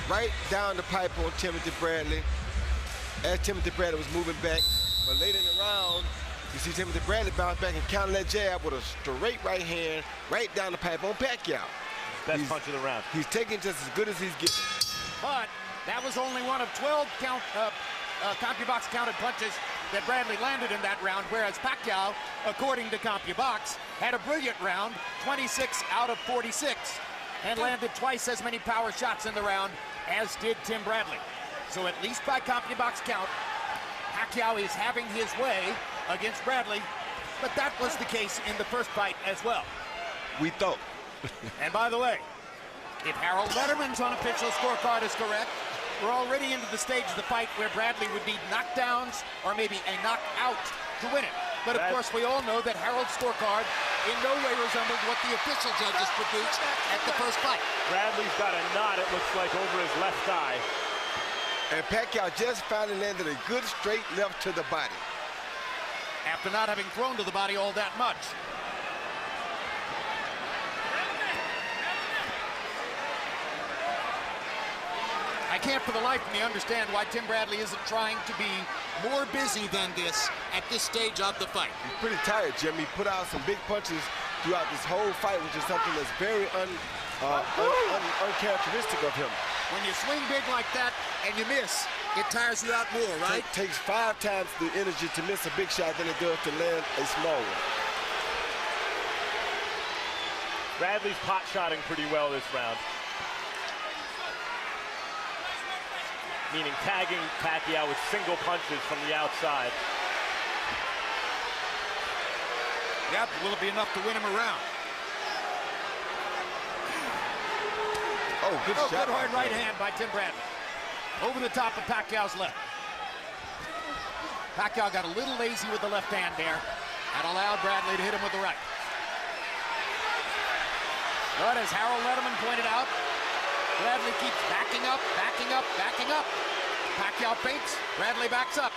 right down the pipe on Timothy Bradley as Timothy Bradley was moving back. But later in the round, you see Timothy Bradley bounce back and counter that jab with a straight right hand right down the pipe on Pacquiao. Best punch of the round. He's taking just as good as he's getting. But that was only one of 12 CompuBox counted punches that Bradley landed in that round, whereas Pacquiao, according to CompuBox, had a brilliant round, 26 out of 46, and landed twice as many power shots in the round as did Tim Bradley. So at least by CompuBox count, Pacquiao is having his way against Bradley, but that was the case in the first fight as well. We thought. And by the way, if Harold Letterman's unofficial scorecard is correct, we're already into the stage of the fight where Bradley would need knockdowns or maybe a knockout to win it. But of course, we all know that Harold's scorecard in no way resembled what the official judges produced at the first fight. Bradley's got a knot, it looks like, over his left thigh. And Pacquiao just finally landed a good straight left to the body. After not having thrown to the body all that much. I can't for the life of me understand why Tim Bradley isn't trying to be more busy than this at this stage of the fight. He's pretty tired, Jim. He put out some big punches throughout this whole fight, which is something that's very uncharacteristic of him. When you swing big like that and you miss, it tires you out more, right? It takes 5 times the energy to miss a big shot than it does to land a small one. Bradley's pot-shotting pretty well this round. Meaning tagging Pacquiao with single punches from the outside. Yep, will it be enough to win him around? Oh, good shot. Good hard right hand by Tim Bradley. Over the top of Pacquiao's left. Pacquiao got a little lazy with the left hand there and allowed Bradley to hit him with the right. But as Harold Letterman pointed out, Bradley keeps backing up, backing up, backing up. Pacquiao feints, Bradley backs up.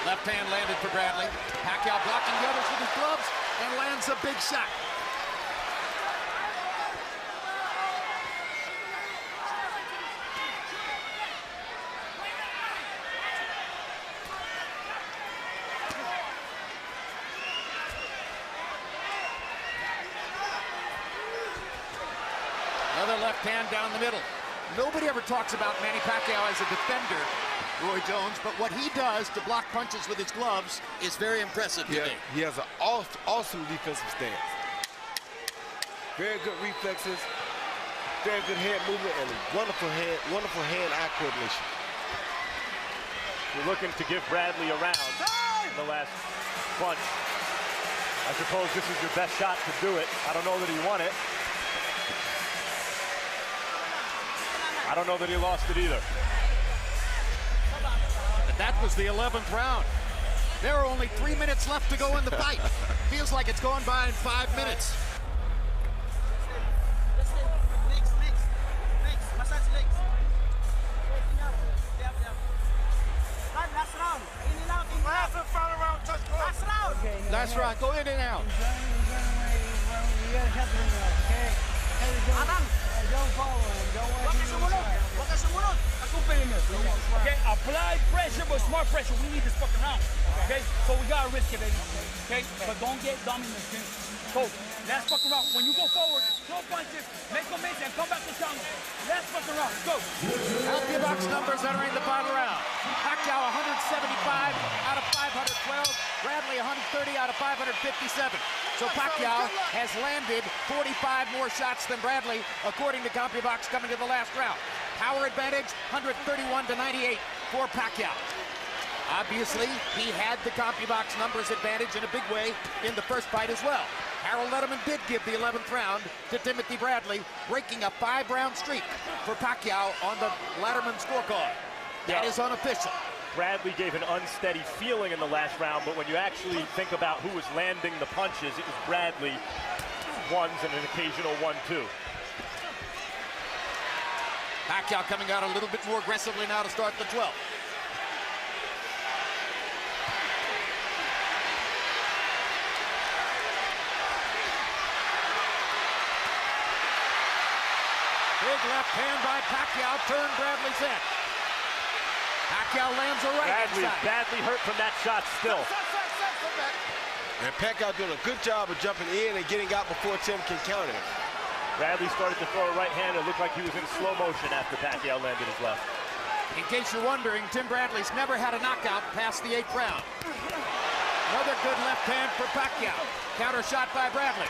Left hand landed for Bradley. Pacquiao blocking the others with his gloves and lands a big shot. Another left hand down the middle. Nobody ever talks about Manny Pacquiao as a defender, Roy Jones, but what he does to block punches with his gloves is very impressive to me. He has an awesome defensive stance. Very good reflexes, very good head movement, and wonderful hand-eye coordination. You're looking to give Bradley a round in the last punch. I suppose this is your best shot to do it. I don't know that he won it. I don't know that he lost it either. But that was the 11th round. There are only 3 minutes left to go in the fight. Feels like it's going by in 5 minutes. Last round, go in and out. You gotta help him now, okay? Don't follow him. Don't watch him inside. Okay, apply pressure, but smart pressure. We need this fucking round. Okay, so we gotta risk it, baby. Okay, but don't get dominant. So last fucking round. When you go forward, throw punches, make them miss, and come back to counter. Last fucking round. Go. CompuBox numbers entering the final round. Pacquiao 175 out of 512. Bradley 130 out of 557. So Pacquiao has landed 45 more shots than Bradley, according to CompuBox, coming to the last round. Power advantage, 131-98 for Pacquiao. Obviously, he had the CompuBox numbers advantage in a big way in the first fight as well. Harold Letterman did give the 11th round to Timothy Bradley, breaking a 5-round streak for Pacquiao on the Letterman scorecard. That is unofficial. Bradley gave an unsteady feeling in the last round, but when you actually think about who was landing the punches, it was Bradley, ones and an occasional 1-2. Pacquiao coming out a little bit more aggressively now to start the 12th. Big left hand by Pacquiao turned Bradley's head. Pacquiao lands a right Bradley is inside. badly hurt from that shot still. And Pacquiao doing a good job of jumping in and getting out before Tim can counter him. Bradley started to throw a right hand. It looked like he was in slow motion after Pacquiao landed his left. In case you're wondering, Tim Bradley's never had a knockout past the 8th round. Another good left hand for Pacquiao. Counter shot by Bradley.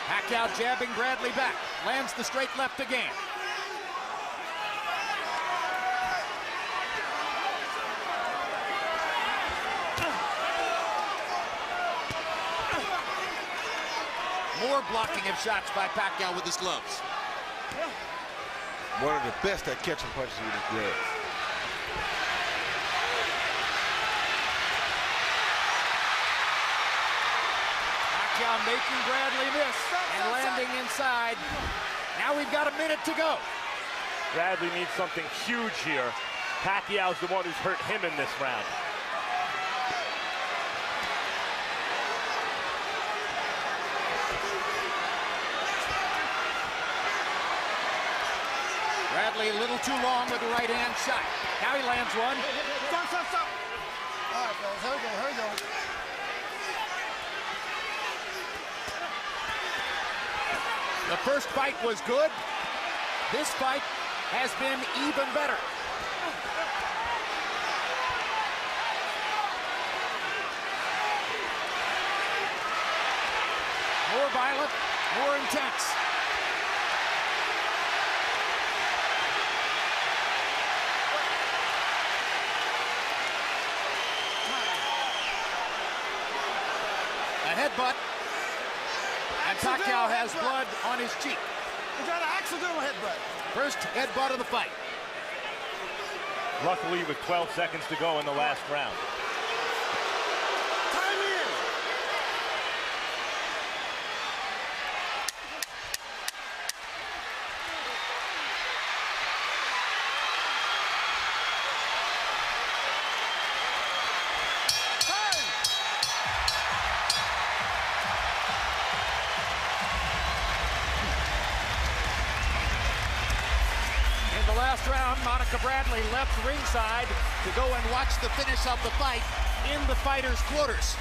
Pacquiao jabbing Bradley back. Lands the straight left again. More blocking of shots by Pacquiao with his gloves. One of the best at catching punches with his gloves. Pacquiao making Bradley miss and landing inside. Now we've got a minute to go. Bradley needs something huge here. Pacquiao's the one who's hurt him in this round. Bradley a little too long with the right hand shot. Now he lands one. Stop. All right, fellas, here we go. The first fight was good. This fight has been even better. More violent, more intense. A headbutt, and Pacquiao has blood on his cheek. We got an accidental headbutt. First headbutt of the fight. Luckily, with 12 seconds to go in the last round. Time in. Last round, Monica Bradley left ringside to go and watch the finish of the fight in the fighters' quarters.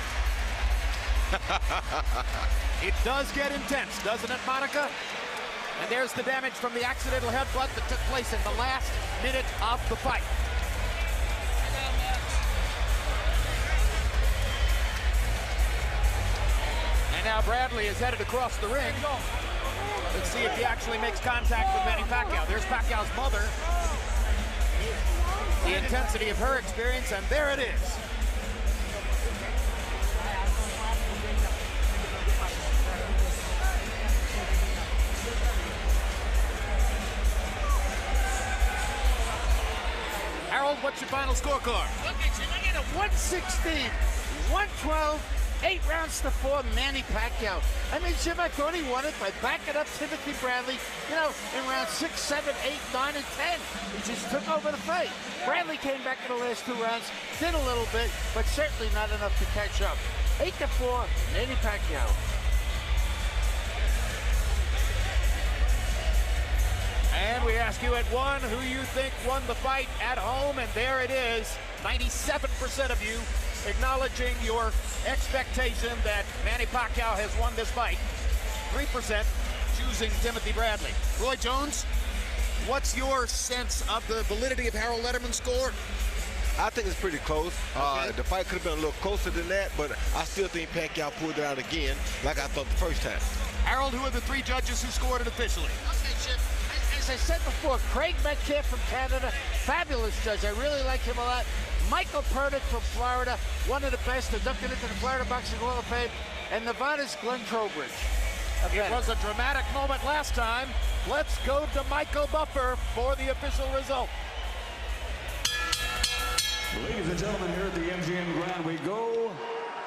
It does get intense, doesn't it, Monica? And there's the damage from the accidental headbutt that took place in the last minute of the fight. And now Bradley is headed across the ring. Let's see if he actually makes contact with Manny Pacquiao. There's Pacquiao's mother. The intensity of her experience, and there it is. Harold, what's your final scorecard? Okay, Jim, I get a 116, 112, 8 rounds to 4, Manny Pacquiao. I mean, Jim, I thought he won it by backing up Timothy Bradley, you know, in rounds 6, 7, 8, 9, and 10. He just took over the fight. Bradley came back in the last 2 rounds, did a little bit, but certainly not enough to catch up. 8-4, Manny Pacquiao. And we ask you at 1 who you think won the fight at home, and there it is. 97% of you acknowledging your expectation that Manny Pacquiao has won this fight. 3% choosing Timothy Bradley. Roy Jones, what's your sense of the validity of Harold Letterman's score? I think it's pretty close. Okay. The fight could have been a little closer than that, but I still think Pacquiao pulled it out again like I thought the first time. Harold, who are the 3 judges who scored it officially? Okay, Chip. As as I said before, Craig Metcalf from Canada, fabulous judge. I really like him a lot. Michael Pernick from Florida, one of the best, inducted into the Florida Boxing Hall of Fame. And Nevada's Glenn Trowbridge. It was a dramatic moment last time. Let's go to Michael Buffer for the official result. Ladies and gentlemen, here at the MGM Grand, we go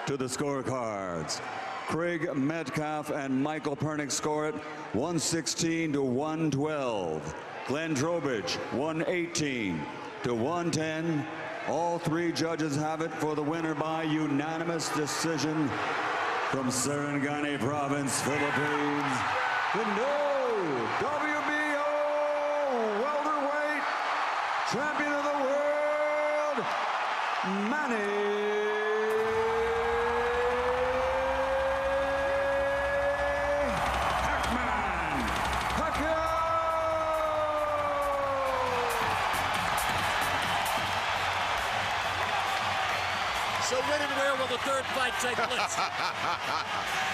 to the scorecards. Craig Metcalf and Michael Pernick score it 116 to 112. Glenn Trowbridge 118 to 110. All three judges have it for the winner by unanimous decision from Sarangani Province, Philippines. The new WBO welterweight champion of the world, Manny Pacquiao. So when and where will the third fight take place?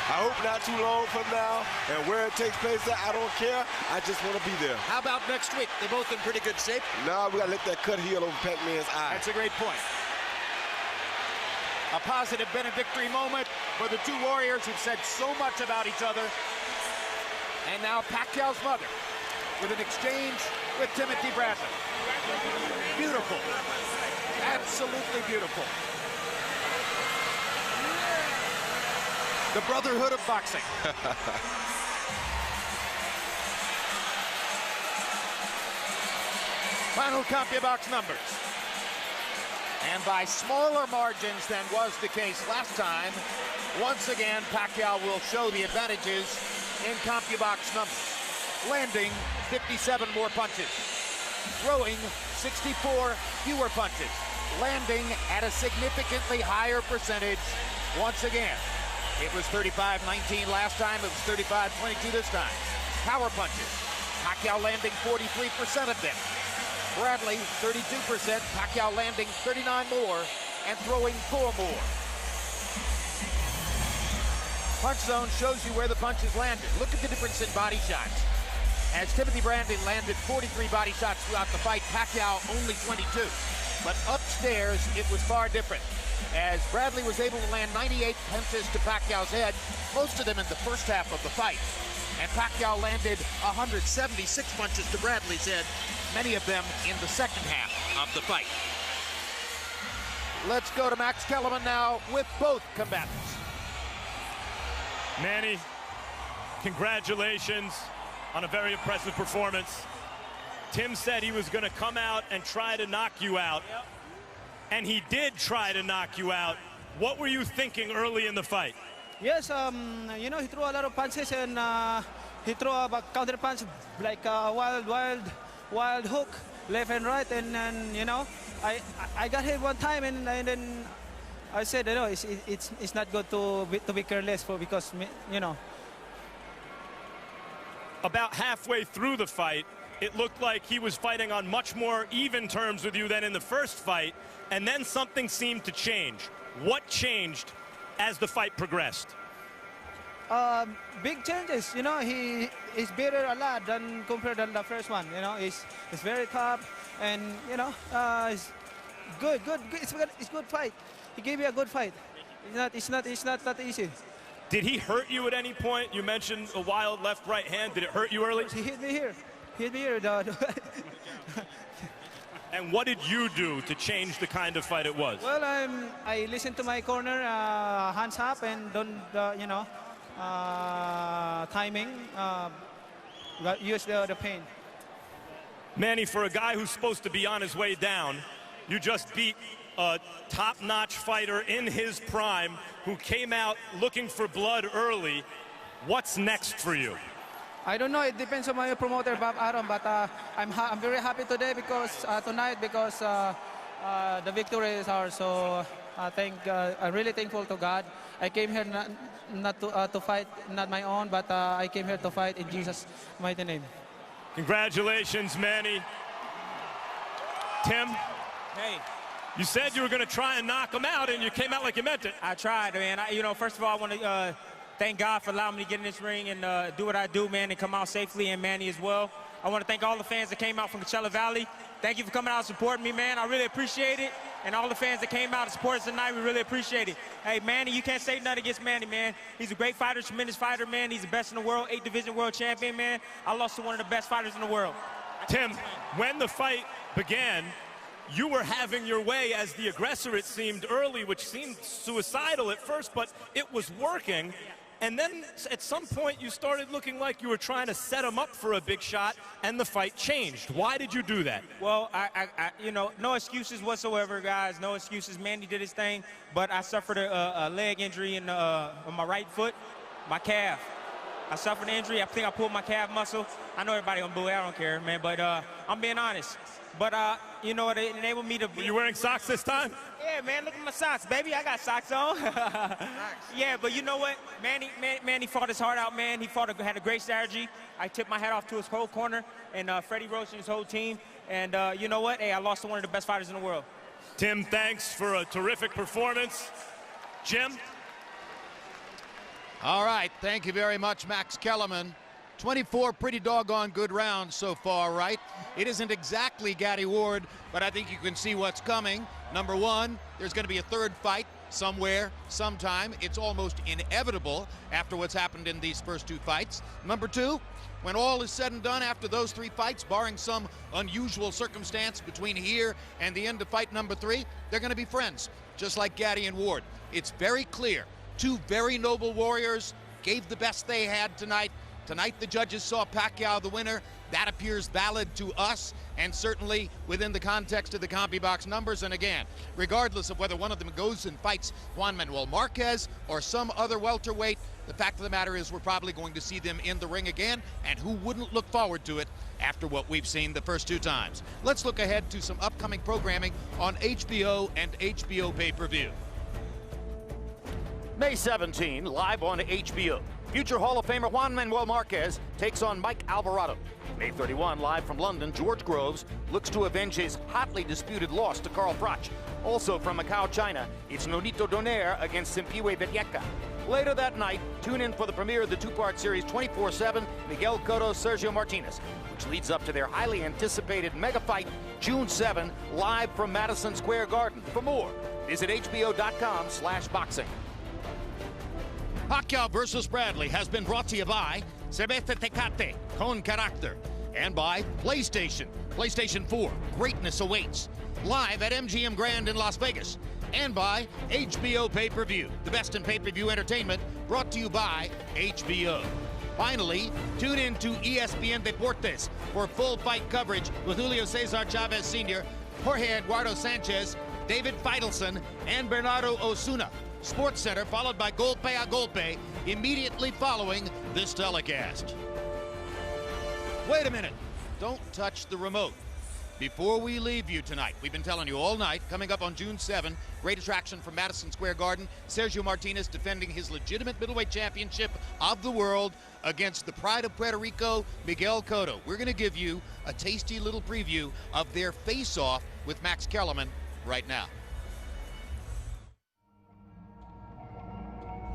I hope not too long from now, and where it takes place, I don't care. I just want to be there. How about next week? They're both in pretty good shape. Now we got to let that cut heal over Pac-Man's eye. That's a great point. A positive benedictory moment for the two warriors who've said so much about each other. And now Pacquiao's mother with an exchange with Timothy Bradley. Beautiful. Absolutely beautiful. The brotherhood of boxing. Final CompuBox numbers. And by smaller margins than was the case last time, once again, Pacquiao will show the advantages in CompuBox numbers. Landing 57 more punches. Throwing 64 fewer punches. Landing at a significantly higher percentage once again. It was 35-19 last time. It was 35-22 this time. Power punches. Pacquiao landing 43% of them. Bradley, 32%. Pacquiao landing 39 more and throwing 4 more. Punch zone shows you where the punches landed. Look at the difference in body shots. As Timothy Bradley landed 43 body shots throughout the fight, Pacquiao only 22. But upstairs, it was far different, as Bradley was able to land 98 punches to Pacquiao's head, most of them in the first half of the fight. And Pacquiao landed 176 punches to Bradley's head, many of them in the second half of the fight. Let's go to Max Kellerman now with both combatants. Manny, congratulations on a very impressive performance. Tim said he was going to come out and try to knock you out. Yep. And he did try to knock you out. What were you thinking early in the fight? Yes, you know, he threw a lot of punches, and he threw a counter punch like a wild hook, left and right, and you know, I got hit one time, and then I said, you know, it's not good to be careless because you know. About halfway through the fight, it looked like he was fighting on much more even terms with you than in the first fight, and then something seemed to change. What changed as the fight progressed? Big changes, you know. He's better a lot than compared to the first one. You know, he's very tough, and you know, it's good. It's good fight. He gave me a good fight. It's not that easy. Did he hurt you at any point? You mentioned a wild left-right hand. Did it hurt you early? He hit me here. And what did you do to change the kind of fight it was? Well, I listened to my corner, hands up, and don't, you know, timing, use the pain. Manny, for a guy who's supposed to be on his way down, you just beat a top-notch fighter in his prime who came out looking for blood early. What's next for you? I don't know. It depends on my promoter, Bob Arum. But I'm very happy today because tonight because the victory is ours. So I'm really thankful to God. I came here not to fight, not my own, but I came here to fight in Jesus' mighty name. Congratulations, Manny. Tim. Hey. You said you were going to try and knock him out, and you came out like you meant it. I tried, man. You know, first of all, I want to thank God for allowing me to get in this ring and do what I do, man, and come out safely, and Manny as well. I want to thank all the fans that came out from Coachella Valley. Thank you for coming out and supporting me, man. I really appreciate it. And all the fans that came out to support us tonight, we really appreciate it. Hey, Manny, you can't say nothing against Manny, man. He's a great fighter, tremendous fighter, man. He's the best in the world, 8-division world champion, man. I lost to one of the best fighters in the world. Tim, when the fight began, you were having your way as the aggressor, it seemed, early, which seemed suicidal at first, but it was working. And then at some point, you started looking like you were trying to set him up for a big shot, and the fight changed. Why did you do that? Well, you know, no excuses whatsoever, guys. No excuses. Manny did his thing, but I suffered a leg injury on my right foot, my calf. I suffered an injury. I think I pulled my calf muscle. I know everybody gonna boo it. I don't care, man. But I'm being honest. But you know, it enabled me to. Were you wearing socks this time? Yeah, man. Look at my socks, baby. I got socks on. Yeah, but you know what? Manny fought his heart out, man. He had a great strategy. I tipped my hat off to his whole corner and Freddie Roach and his whole team. And you know what? Hey, I lost to one of the best fighters in the world. Tim, thanks for a terrific performance. Jim? All right, thank you very much, Max Kellerman. 24 pretty doggone good rounds so far, right? It isn't exactly Gatti Ward, but I think you can see what's coming. Number one, there's going to be a third fight somewhere, sometime. It's almost inevitable after what's happened in these first two fights. Number two, when all is said and done after those three fights, barring some unusual circumstance between here and the end of fight number three, they're going to be friends, just like Gatti and Ward. It's very clear. Two very noble warriors gave the best they had tonight. Tonight, the judges saw Pacquiao the winner. That appears valid to us, and certainly within the context of the CompuBox numbers. And again, regardless of whether one of them goes and fights Juan Manuel Marquez or some other welterweight, the fact of the matter is we're probably going to see them in the ring again, and who wouldn't look forward to it after what we've seen the first two times. Let's look ahead to some upcoming programming on HBO and HBO pay-per-view. May 17, live on HBO. Future Hall of Famer Juan Manuel Marquez takes on Mike Alvarado. May 31, live from London, George Groves looks to avenge his hotly disputed loss to Carl Froch. Also from Macau, China, it's Nonito Donaire against Simpiwe Vieca. Later that night, tune in for the premiere of the two-part series 24/7, Miguel Cotto, Sergio Martinez, which leads up to their highly anticipated mega fight, June 7, live from Madison Square Garden. For more, visit hbo.com/boxing. Pacquiao versus Bradley has been brought to you by Cerveza Tecate con Carácter and by PlayStation. PlayStation 4, greatness awaits. Live at MGM Grand in Las Vegas. And by HBO Pay-Per-View, the best in pay-per-view entertainment, brought to you by HBO. Finally, tune in to ESPN Deportes for full fight coverage with Julio Cesar Chavez Sr., Jorge Eduardo Sanchez, David Feitelson, and Bernardo Osuna. Sports Center, followed by Golpe a Golpe, immediately following this telecast. Wait a minute. Don't touch the remote. Before we leave you tonight, we've been telling you all night, coming up on June 7, great attraction from Madison Square Garden, Sergio Martinez defending his legitimate middleweight championship of the world against the pride of Puerto Rico, Miguel Cotto. We're going to give you a tasty little preview of their face-off with Max Kellerman right now.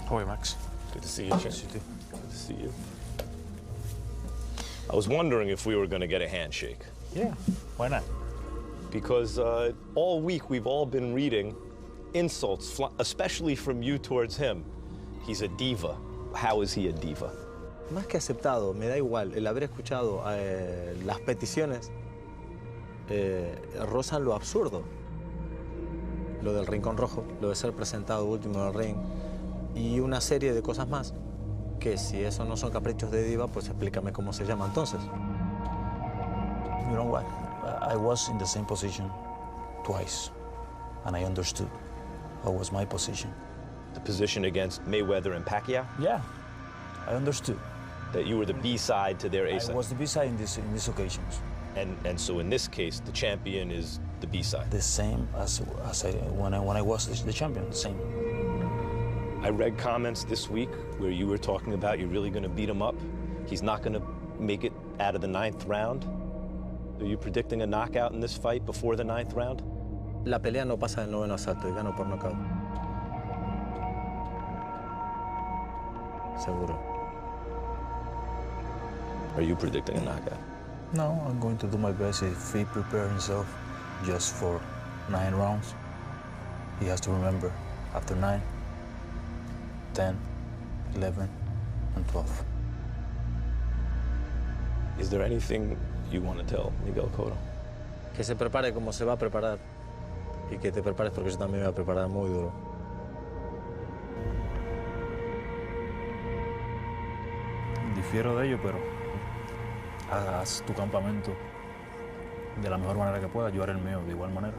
How are you, Max? Good to see you, Jim. Good to see you. I was wondering if we were going to get a handshake. Yeah, why not? Because all week we've all been reading insults, especially from you towards him. He's a diva. How is he a diva? Más que aceptado, me da igual. El haber escuchado las peticiones rozan lo absurdo. Lo del rincón rojo, lo de ser presentado último en el ring y una serie de cosas más que si eso no son caprichos de diva, pues explícame cómo se llama entonces. You know what? I was in the same position twice, and I understood what was my position. The position against Mayweather and Pacquiao? Yeah, I understood. That you were the B-side to their A-side? I was the B-side in these occasions. And so in this case, the champion is the B-side? The same as when I was the champion, the same. I read comments this week where you were talking about you're really going to beat him up. He's not going to make it out of the 9th round. Are you predicting a knockout in this fight before the 9th round? La pelea no pasa del 9º asalto y gano por nocaut. Seguro. Are you predicting a knockout? No, I'm going to do my best. If he prepares himself just for 9 rounds, he has to remember after 9, 10, 11, and 12. Is there anything you want to tell Miguel Cotto? Que se prepare como se va a preparar y que te prepares porque yo también me voy a preparar muy duro. Difiero de ello, pero hagas tu campamento de la mejor manera que puedas, yo haré el mío de igual manera.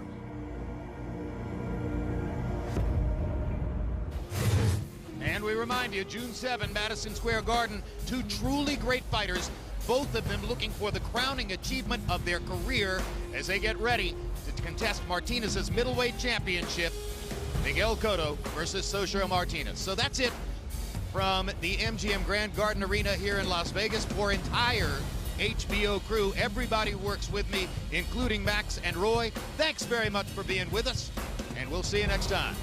And we remind you, June 7, Madison Square Garden, 2 truly great fighters, both of them looking for the crowning achievement of their career as they get ready to contest Martinez's middleweight championship, Miguel Cotto versus Sergio Martinez. So that's it from the MGM Grand Garden Arena here in Las Vegas. For entire HBO crew, everybody who works with me, including Max and Roy, thanks very much for being with us, and we'll see you next time.